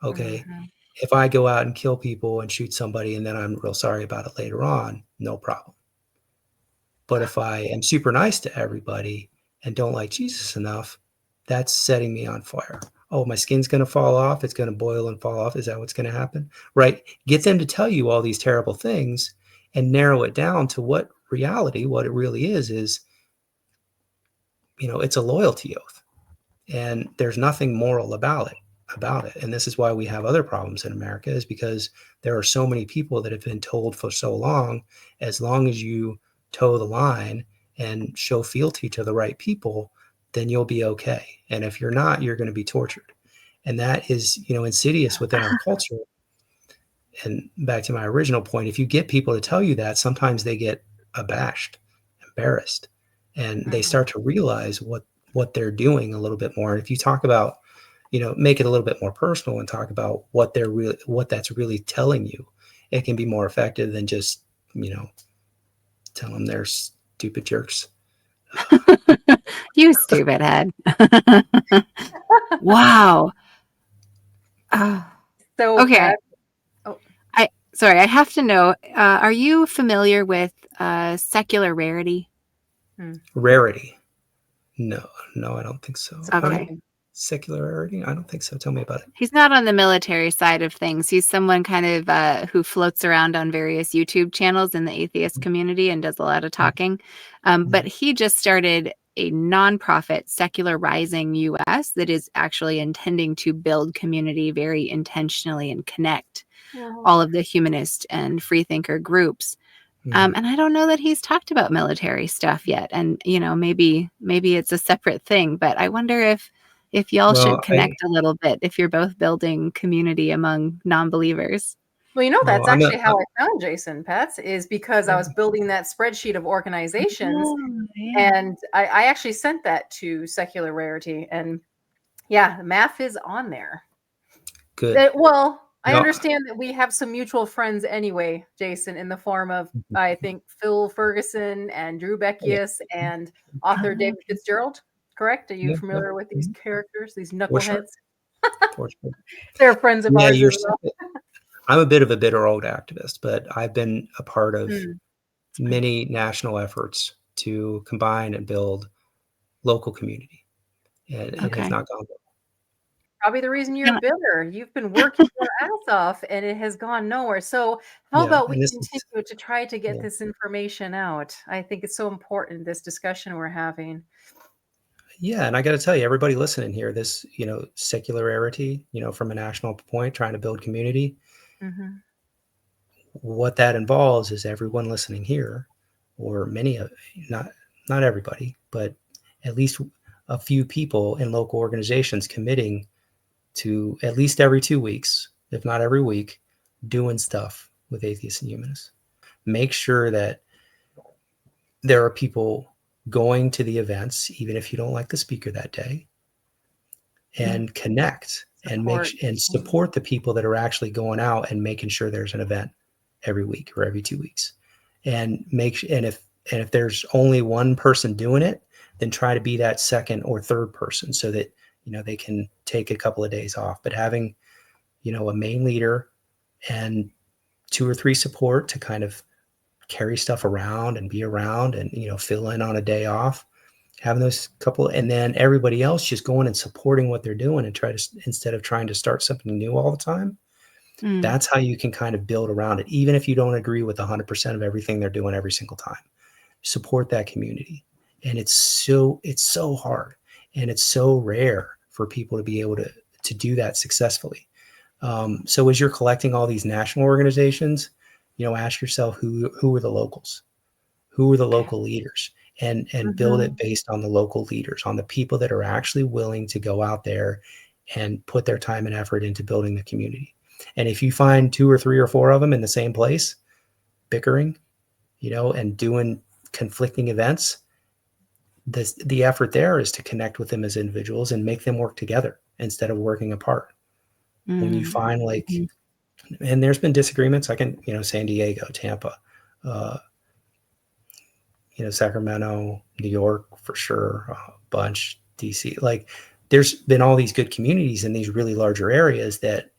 Okay. Mm-hmm. If I go out and kill people and shoot somebody and then I'm real sorry about it later on, no problem. But if I am super nice to everybody and don't like Jesus enough, that's setting me on fire. Oh, my skin's going to fall off. It's going to boil and fall off. Is that what's going to happen? Right. Get them to tell you all these terrible things and narrow it down to what it really is, it's a loyalty oath. And there's nothing moral about it. And this is why we have other problems in America, is because there are so many people that have been told for so long as you toe the line and show fealty to the right people, then you'll be okay. And if you're not, you're going to be tortured. And that is, insidious within our culture. And back to my original point, if you get people to tell you that, sometimes they get abashed, embarrassed, and they start to realize what they're doing a little bit more. And if you talk about, make it a little bit more personal and talk about what that's really telling you, it can be more effective than just, tell them they're stupid jerks. You stupid head. Wow. So okay. I have to know, are you familiar with secular rarity? Rarity? No, I don't think so. Okay. Secular rarity? I don't think so. Tell me about it. He's not on the military side of things. He's someone kind of who floats around on various YouTube channels in the atheist community and does a lot of talking. But he just started a nonprofit, Secular Rising US, that is actually intending to build community very intentionally and connect all of the humanist and freethinker groups. And I don't know that he's talked about military stuff yet. And, maybe it's a separate thing, but I wonder if y'all should connect a little bit, if you're both building community among non-believers. Well, that's actually how I found Jason Pets, is because I was building that spreadsheet of organizations. And I actually sent that to Secular Rarity. And MAAF is on there. Good. I understand that we have some mutual friends anyway, Jason, in the form of, I think, Phil Ferguson and Drew Beckius and author David Fitzgerald. Correct? Are you familiar with these characters, these knuckleheads? They're friends of ours as well. I'm a bit of a bitter old activist, but I've been a part of many national efforts to combine and build local community. And it has not gone well. Probably the reason you're bitter. You've been working your ass off and it has gone nowhere. So how about we continue to try to get this information out? I think it's so important, this discussion we're having. Yeah, and I got to tell you, everybody listening here, this, secular rarity, from a national point, trying to build community. What that involves is everyone listening here, or many of, not everybody, but at least a few people in local organizations committing to at least every 2 weeks, if not every week, doing stuff with atheists and humanists. Make sure that there are people going to the events, even if you don't like the speaker that day, and connect and support the people that are actually going out and making sure there's an event every week or every 2 weeks. And if there's only one person doing it, then try to be that second or third person so that, they can take a couple of days off. But having, a main leader and 2 or 3 support to kind of carry stuff around and be around and, fill in on a day off, having those couple, and then everybody else just going and supporting what they're doing and instead of trying to start something new all the time. That's how you can kind of build around it. Even if you don't agree with 100% of everything they're doing every single time, support that community. And it's so hard and it's so rare for people to be able to do that successfully. So as you're collecting all these national organizations, ask yourself who are the locals, who are the local leaders, and build it based on the local leaders, on the people that are actually willing to go out there and put their time and effort into building the community. And if you find 2 or 3 or 4 of them in the same place, bickering, and doing conflicting events, the effort there is to connect with them as individuals and make them work together instead of working apart. When you find and there's been disagreements, San Diego, Tampa, Sacramento, New York, for sure, a bunch, DC, there's been all these good communities in these really larger areas that,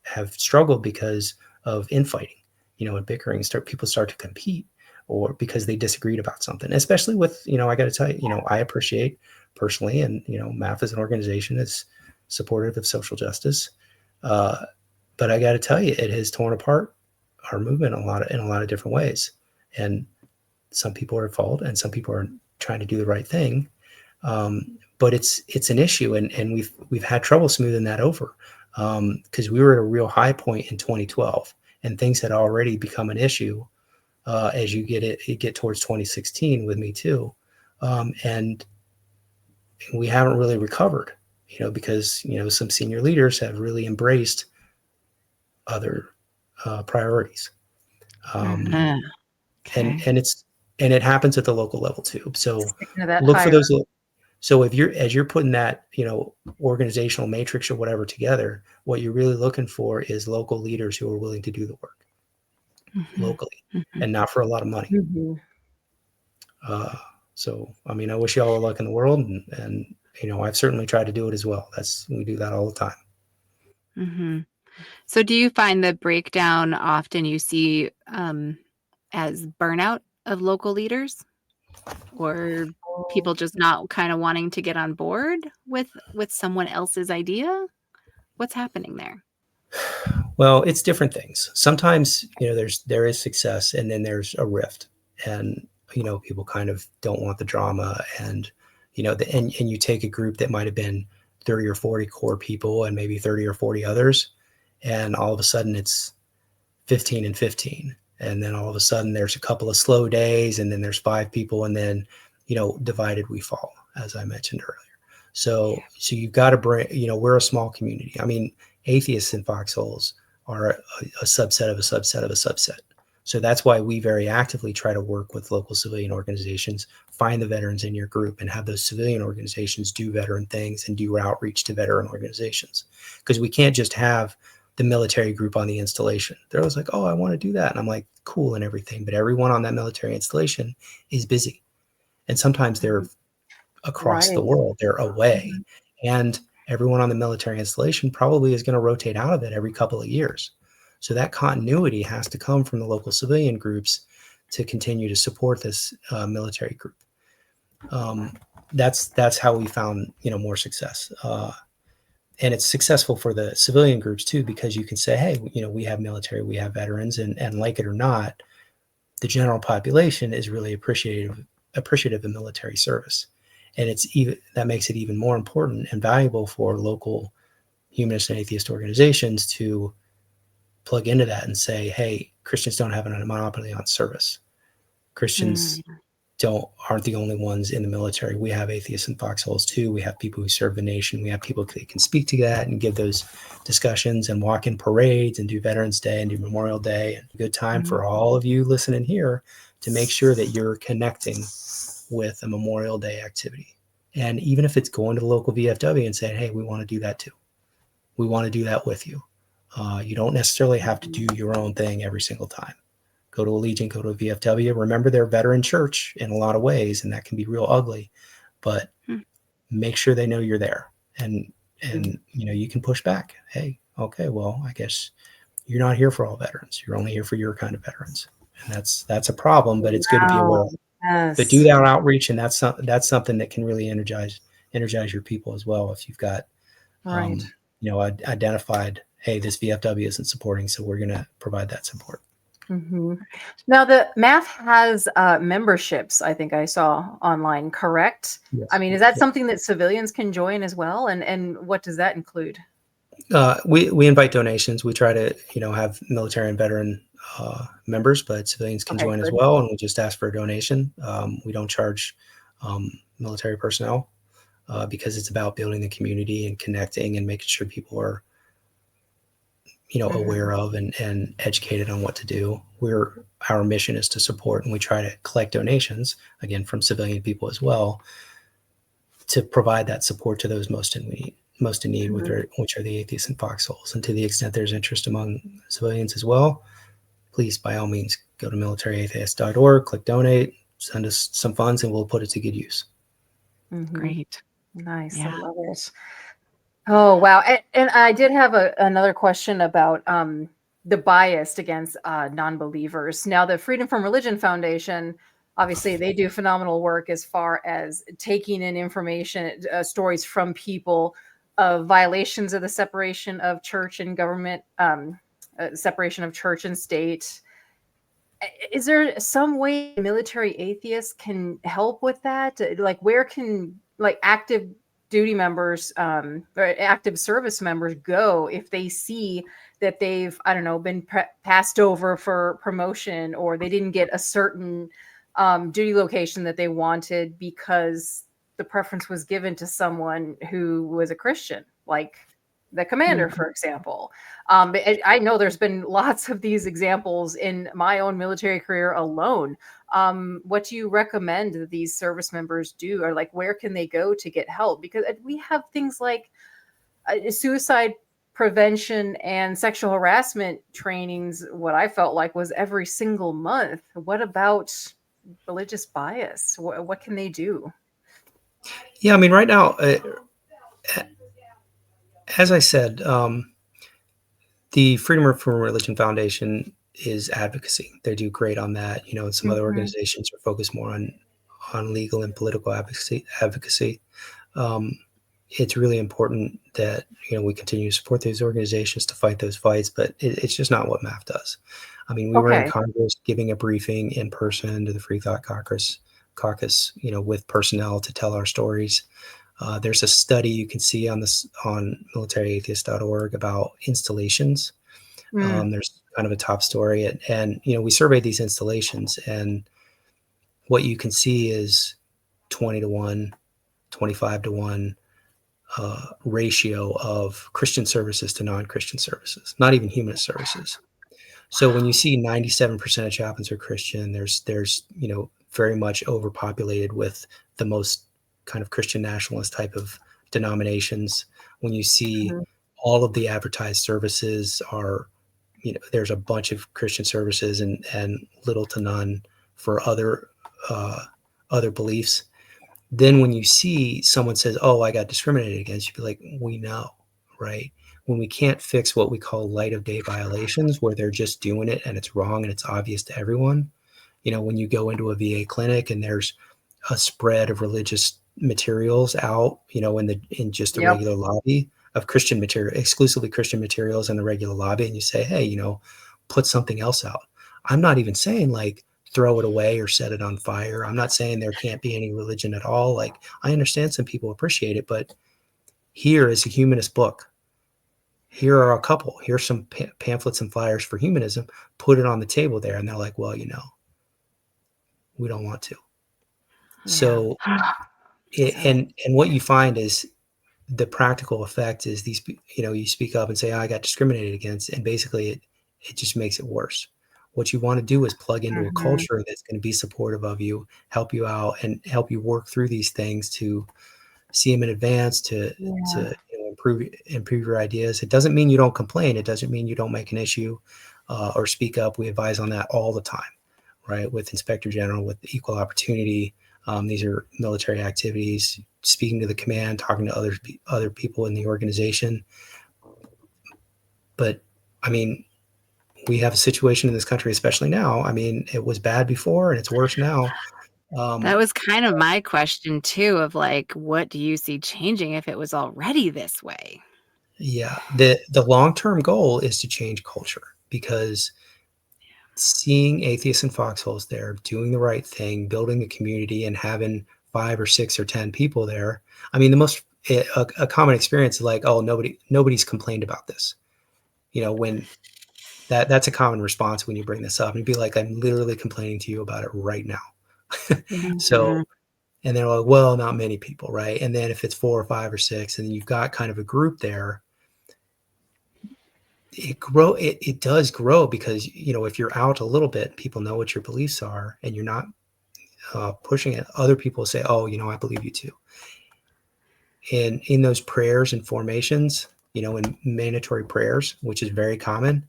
have struggled because of infighting, and bickering. People start to compete, or because they disagreed about something, especially with, I got to tell you, I appreciate personally, and, MAAF as an organization is supportive of social justice. But I got to tell you, it has torn apart our movement in a lot of different ways. And some people are at fault and some people are trying to do the right thing. But it's an issue, and we've had trouble smoothing that over, because we were at a real high point in 2012 and things had already become an issue as you get towards 2016 with Me Too. And we haven't really recovered, because, some senior leaders have really embraced other priorities. And it happens at the local level too. So look for those. So as you're putting that, organizational matrix or whatever together, what you're really looking for is local leaders who are willing to do the work locally and not for a lot of money. So, I wish you all the luck in the world, and I've certainly tried to do it as well. We do that all the time. So do you find the breakdown often you see as burnout of local leaders, or people just not kind of wanting to get on board with someone else's idea? What's happening there? Well, it's different things. Sometimes, there is success and then there's a rift, and, people kind of don't want the drama, and, and you take a group that might've been 30 or 40 core people and maybe 30 or 40 others. And all of a sudden it's 15 and 15. And then all of a sudden there's a couple of slow days, and then there's 5 people, and then, divided we fall, as I mentioned earlier. So you've got to bring, we're a small community. Atheists in Foxholes are a subset of a subset of a subset. So that's why we very actively try to work with local civilian organizations, find the veterans in your group, and have those civilian organizations do veteran things and do outreach to veteran organizations. Because we can't just have the military group on the installation. They're always like, oh, I want to do that. And I'm like, cool and everything. But everyone on that military installation is busy. And sometimes they're across the world, they're away. And everyone on the military installation probably is going to rotate out of it every couple of years. So that continuity has to come from the local civilian groups to continue to support this military group. That's how we found, more success. And it's successful for the civilian groups too, because you can say, hey, we have military, we have veterans, and like it or not, the general population is really appreciative of military service. And that makes it even more important and valuable for local humanist and atheist organizations to plug into that and say, hey, Christians don't have a monopoly on service. Christians aren't the only ones in the military. We have atheists in Foxholes too. We have people who serve the nation. We have people that can speak to that and give those discussions and walk in parades and do Veterans Day and do Memorial Day. And a good time for all of you listening here to make sure that you're connecting with a Memorial Day activity. And even if it's going to the local VFW and saying, hey, we want to do that too. We want to do that with you. You don't necessarily have to do your own thing every single time. Go to a Legion, go to a VFW. Remember, they're veteran church in a lot of ways, and that can be real ugly. But make sure they know you're there, and you can push back. Hey, okay, well, I guess you're not here for all veterans. You're only here for your kind of veterans, and that's a problem. But it's good to be aware of. Yes. But do that outreach, and that's something that can really energize your people as well. If you've got, identified, hey, this VFW isn't supporting, so we're going to provide that support. Now, the MAAF has memberships, I think I saw online, correct? Yes. Is that something that civilians can join as well? And what does that include? We invite donations. We try to, have military and veteran members, but civilians can join as well. And we just ask for a donation. We don't charge military personnel because it's about building the community and connecting and making sure people are aware of and educated on what to do. Our mission is to support, and we try to collect donations, again, from civilian people as well, to provide that support to those most in need, which are the atheists and foxholes. And to the extent there's interest among civilians as well, please, by all means, go to militaryatheist.org, click donate, send us some funds, and we'll put it to good use. Great. Nice. Yeah. I love it. Oh, wow. And I did have another question about the bias against non-believers. Now, the Freedom from Religion Foundation, obviously, they do phenomenal work as far as taking in information, stories from people of violations of the separation of church and government, separation of church and state. Is there some way military atheists can help with that? Like, where can active duty members or active service members go if they see that they've, I don't know, been passed over for promotion, or they didn't get a certain duty location that they wanted because the preference was given to someone who was a Christian, like the commander, for example. I know there's been lots of these examples in my own military career alone. What do you recommend that these service members do, or where can they go to get help? Because we have things like suicide prevention and sexual harassment trainings. What I felt like was every single month. What about religious bias? What can they do? Yeah, I mean, right now, as I said, the Freedom from Religion Foundation is advocacy. They do great on that. And some other organizations are focused more on legal and political advocacy. It's really important that we continue to support these organizations to fight those fights, but it's just not what MAAF does. I mean, we were in Congress giving a briefing in person to the Free Thought Caucus, with personnel to tell our stories. There's a study you can see on militaryatheist.org about installations. There's kind of a top story, and we surveyed these installations, and what you can see is 20-1, 25-1 ratio of Christian services to non-Christian services, not even humanist services. So when you see 97% of chaplains are Christian, there's very much overpopulated with the most kind of Christian nationalist type of denominations. When you see all of the advertised services are, there's a bunch of Christian services and little to none for other beliefs. Then when you see someone says, "Oh, I got discriminated against," you'd be like, "We know, right?" When we can't fix what we call light of day violations, where they're just doing it and it's wrong and it's obvious to everyone. When you go into a VA clinic and there's a spread of religious materials out, in just a regular lobby of Christian material, exclusively Christian materials in the regular lobby, and you say, "Hey, put something else out." I'm not even saying throw it away or set it on fire. I'm not saying there can't be any religion at all. I understand some people appreciate it, but here is a humanist book. Here are a couple. Here's some pamphlets and flyers for humanism. Put it on the table there. And they're like, "Well, we don't want to." Yeah. So, and what you find is the practical effect is these, you speak up and say, "I got discriminated against," and basically it just makes it worse. What you want to do is plug into a culture that's going to be supportive of you, help you out, and help you work through these things to see them in advance, to improve your ideas. It doesn't mean you don't complain. It doesn't mean you don't make an issue or speak up. We advise on that all the time, right? With Inspector General, with equal opportunity. These are military activities, speaking to the command, talking to other people in the organization. But I mean, we have a situation in this country, especially now. I mean, it was bad before and it's worse now. That was kind of my question too, of what do you see changing if it was already this way? Yeah. The long-term goal is to change culture, because seeing atheists and foxholes there doing the right thing, building a community and having 5 or 6 or 10 people there. I mean, a common experience is "Oh, nobody's complained about this." When that's a common response when you bring this up, and you'd be like, "I'm literally complaining to you about it right now." So, and they're like, "Well, not many people," right? And then if it's 4 or 5 or 6, and you've got kind of a group there, it does grow because, if you're out a little bit, people know what your beliefs are and you're not pushing it. Other people say, oh, I believe you too. And in those prayers and formations, in mandatory prayers, which is very common,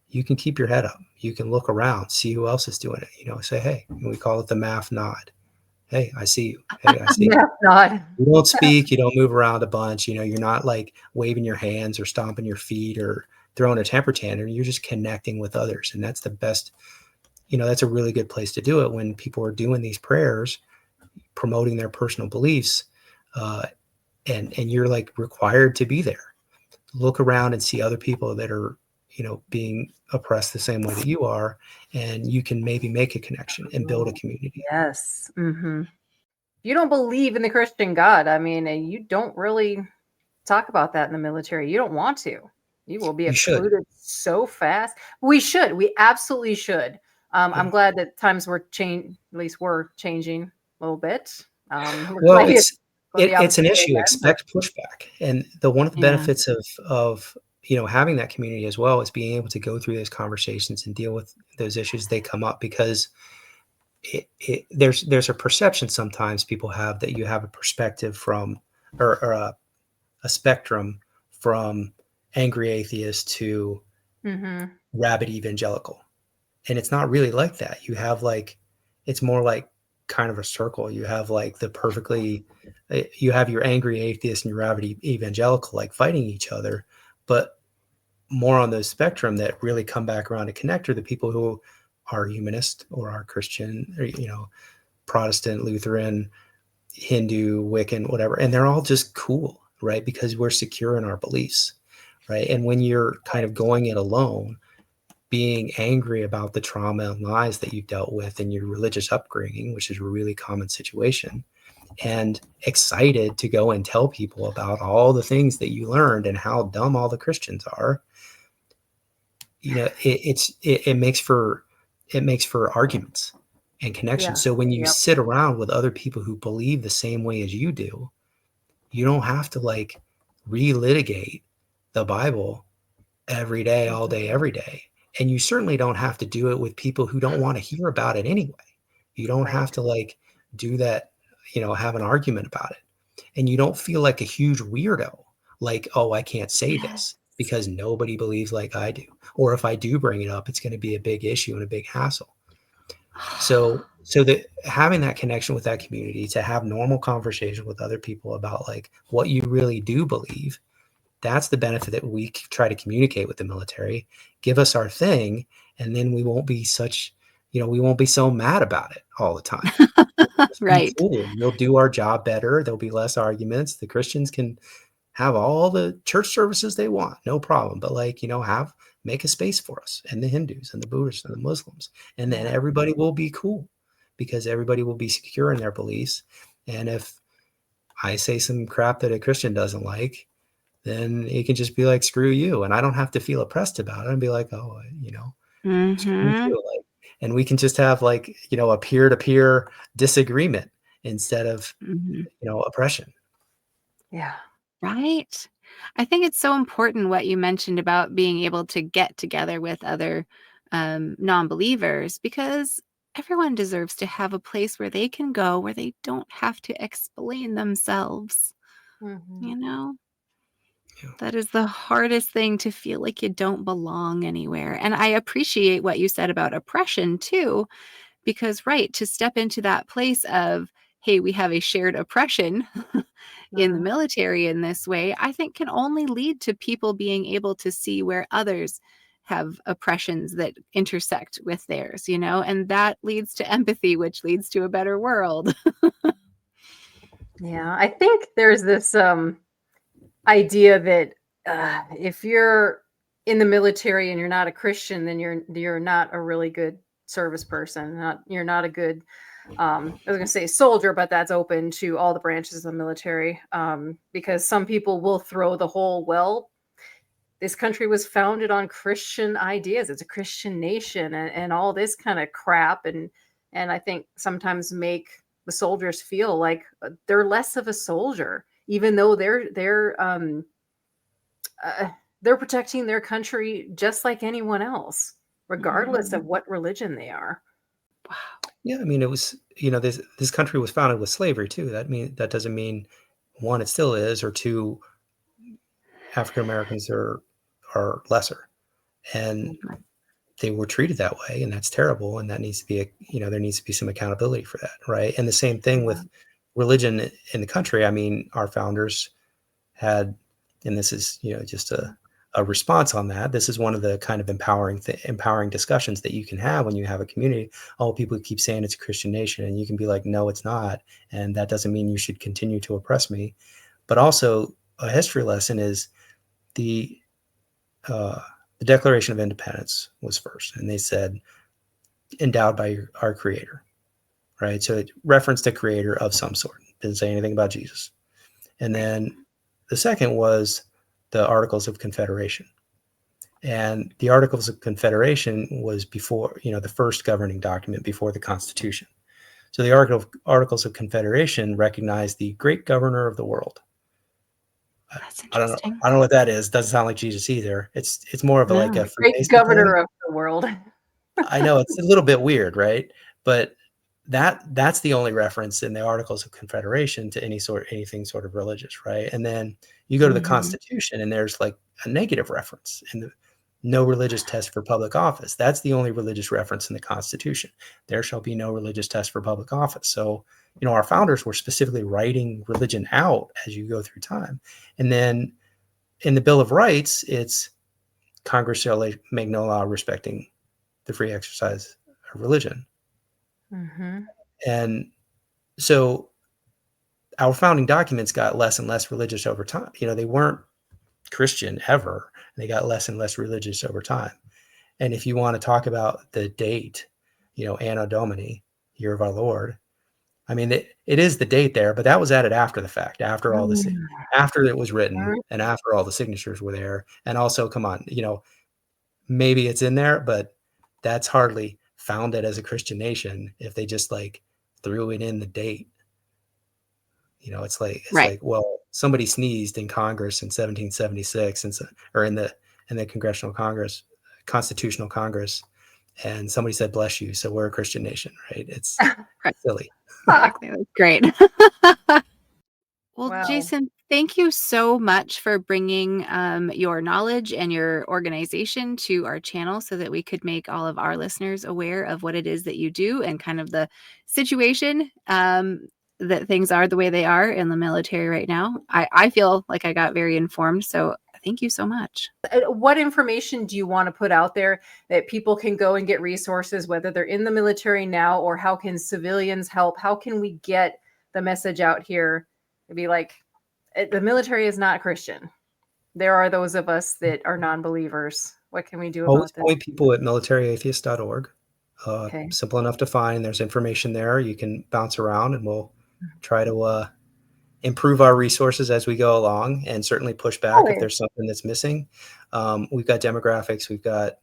you can keep your head up. You can look around, see who else is doing it. Say, hey, and we call it the MAAF nod. Hey, I see you. Hey, I see you. Nod. You don't speak. You don't move around a bunch. You're not like waving your hands or stomping your feet or throwing a temper tantrum. You're just connecting with others. And that's the best, that's a really good place to do it when people are doing these prayers, promoting their personal beliefs. And you're like required to be there. Look around and see other people that are, being oppressed the same way that you are, and you can maybe make a connection and build a community. Yes. Mm-hmm. You don't believe in the Christian God. I mean, you don't really talk about that in the military. You don't want to. You will be excluded so fast. We should. We absolutely should. I'm glad that times were changing. At least we're changing a little bit. Well, it's an issue. Expect pushback, and one of the benefits of having that community as well is being able to go through those conversations and deal with those issues they come up, because there's a perception sometimes people have that you have a perspective from or a spectrum from angry atheist to rabid evangelical, and it's not really like that. You have it's more like kind of a circle. You have you have your angry atheist and your rabid evangelical fighting each other, but more on the spectrum that really come back around to connect are the people who are humanist or are Christian, or, Protestant, Lutheran, Hindu, Wiccan, whatever. And they're all just cool, right? Because we're secure in our beliefs, right? And when you're kind of going it alone, being angry about the trauma and lies that you've dealt with in your religious upbringing, which is a really common situation, and excited to go and tell people about all the things that you learned and how dumb all the Christians are, it makes for arguments and connections. So when you sit around with other people who believe the same way as you do, you don't have to relitigate the Bible every day, all day, every day. And you certainly don't have to do it with people who don't want to hear about it anyway. You don't have to do that, have an argument about it. And you don't feel like a huge weirdo, oh, I can't say this because nobody believes like I do. Or if I do bring it up, it's going to be a big issue and a big hassle. So that having that connection with that community, to have normal conversation with other people about what you really do believe, that's the benefit that we try to communicate with the military. Give us our thing, and then we won't be we won't be so mad about it all the time. Right. Cool. We'll do our job better. There'll be less arguments. The Christians can have all the church services they want, no problem. But make a space for us, and the Hindus and the Buddhists and the Muslims, and then everybody will be cool because everybody will be secure in their beliefs. And if I say some crap that a Christian doesn't like, then he can just be screw you. And I don't have to feel oppressed about it and be oh, screw you. And we can just have a peer-to-peer disagreement instead of, oppression. Yeah. Right. I think it's so important what you mentioned about being able to get together with other non-believers, because everyone deserves to have a place where they can go where they don't have to explain themselves. That is the hardest thing, to feel like you don't belong anywhere. And I appreciate what you said about oppression too, because to step into that place of, hey, we have a shared oppression in the military in this way, I think can only lead to people being able to see where others have oppressions that intersect with theirs, and that leads to empathy, which leads to a better world. Yeah, I think there's this idea that if you're in the military and you're not a Christian, then you're not a really good service person. You're not a good I was going to say soldier, but that's open to all the branches of the military, because some people will throw the whole, this country was founded on Christian ideas. It's a Christian nation and all this kind of crap. And I think sometimes make the soldiers feel like they're less of a soldier, even though they're they're protecting their country just like anyone else, regardless of what religion they are. Wow. Yeah, I mean, it was, this country was founded with slavery too. That doesn't mean, one, it still is, or two, African Americans are lesser, and they were treated that way, and that's terrible. And that needs to be there needs to be some accountability for that, right? And the same thing with religion in the country. I mean, our founders had, and this is just a response on that. This is one of the kind of empowering discussions that you can have when you have a community. Oh, people keep saying it's a Christian nation, and you can be like, no, it's not, and that doesn't mean you should continue to oppress me. But also, a history lesson is the Declaration of Independence was first, and they said endowed by our Creator, right? So it referenced a creator of some sort. Didn't say anything about Jesus. And then the second was the Articles of Confederation. And the Articles of Confederation was before, the first governing document before the Constitution. So the Articles of Confederation recognized the great governor of the world. That's interesting. I don't know what that is. Doesn't sound like Jesus either. It's more of like a great governor of the world. I know it's a little bit weird, right? But that's the only reference in the Articles of Confederation to anything sort of religious, right? And then you go to the Constitution, and there's like a negative reference in the no religious test for public office. That's the only religious reference in the Constitution. There shall be no religious test for public office. So, our founders were specifically writing religion out as you go through time. And then in the Bill of Rights, it's Congress shall make no law respecting the free exercise of religion. And so our founding documents got less and less religious over time. They weren't Christian ever. They got less and less religious over time. And if you want to talk about the date, Anno Domini, year of our Lord, I mean, it is the date there, but that was added after the fact, after all this, after it was written and after all the signatures were there. And also, come on, maybe it's in there, but that's hardly founded as a Christian nation if they just like threw it in the date. It's like, well, somebody sneezed in Congress in 1776 or in the Congressional Congress, Constitutional Congress, and somebody said, bless you. So we're a Christian nation, right? It's silly. Exactly. That's great. Well, Wow. Jason, thank you so much for bringing your knowledge and your organization to our channel so that we could make all of our listeners aware of what it is that you do and kind of the situation that things are the way they are in the military right now. I feel like I got very informed. So thank you so much. What information do you want to put out there that people can go and get resources, whether they're in the military now, or how can civilians help? How can we get the message out here to be like, the military is not Christian. There are those of us that are non-believers. What can we do about this? Point people at militaryatheist.org. Simple enough to find. There's information there. You can bounce around, and we'll try to improve our resources as we go along, and certainly push back if there's something that's missing. We've got demographics, we've got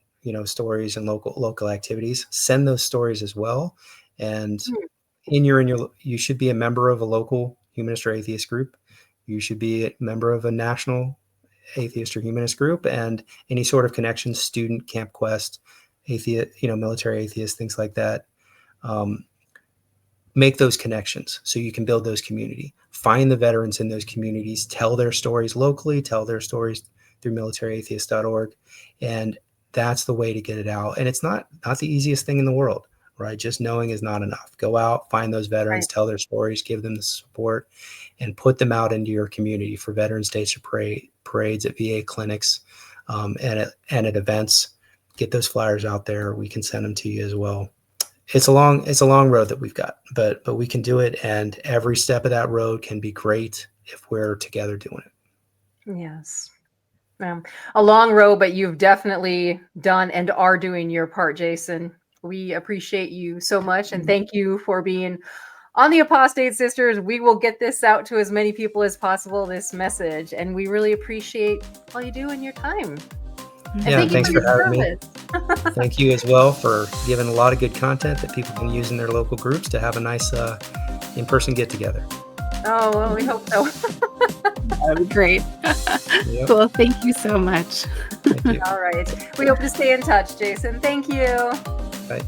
stories and local activities. Send those stories as well. And you should be a member of a local humanist or atheist group. You should be a member of a national atheist or humanist group, and any sort of connections, student, Camp Quest, atheist, military atheists, things like that. Make those connections so you can build those community. Find the veterans in those communities, tell their stories locally, tell their stories through militaryatheist.org. And that's the way to get it out. And it's not the easiest thing in the world, right? Just knowing is not enough. Go out, find those veterans, tell their stories, give them the support, and put them out into your community for Veterans Days or parades at VA clinics, and at events. Get those flyers out there. We can send them to you as well. It's a long road that we've got, but we can do it. And every step of that road can be great if we're together doing it. Yes. A long road, but you've definitely done and are doing your part, Jason. We appreciate you so much. And thank you for being on the Apostate Sisters. We will get this out to as many people as possible, this message. And we really appreciate all you do in your time. Yeah, thanks for having me. Thank you as well for giving a lot of good content that people can use in their local groups to have a nice in-person get-together. Oh, well, we hope so. That would be great. Yep. Cool. Thank you so much. Thank you. All right. We hope to stay in touch, Jason. Thank you. Bye.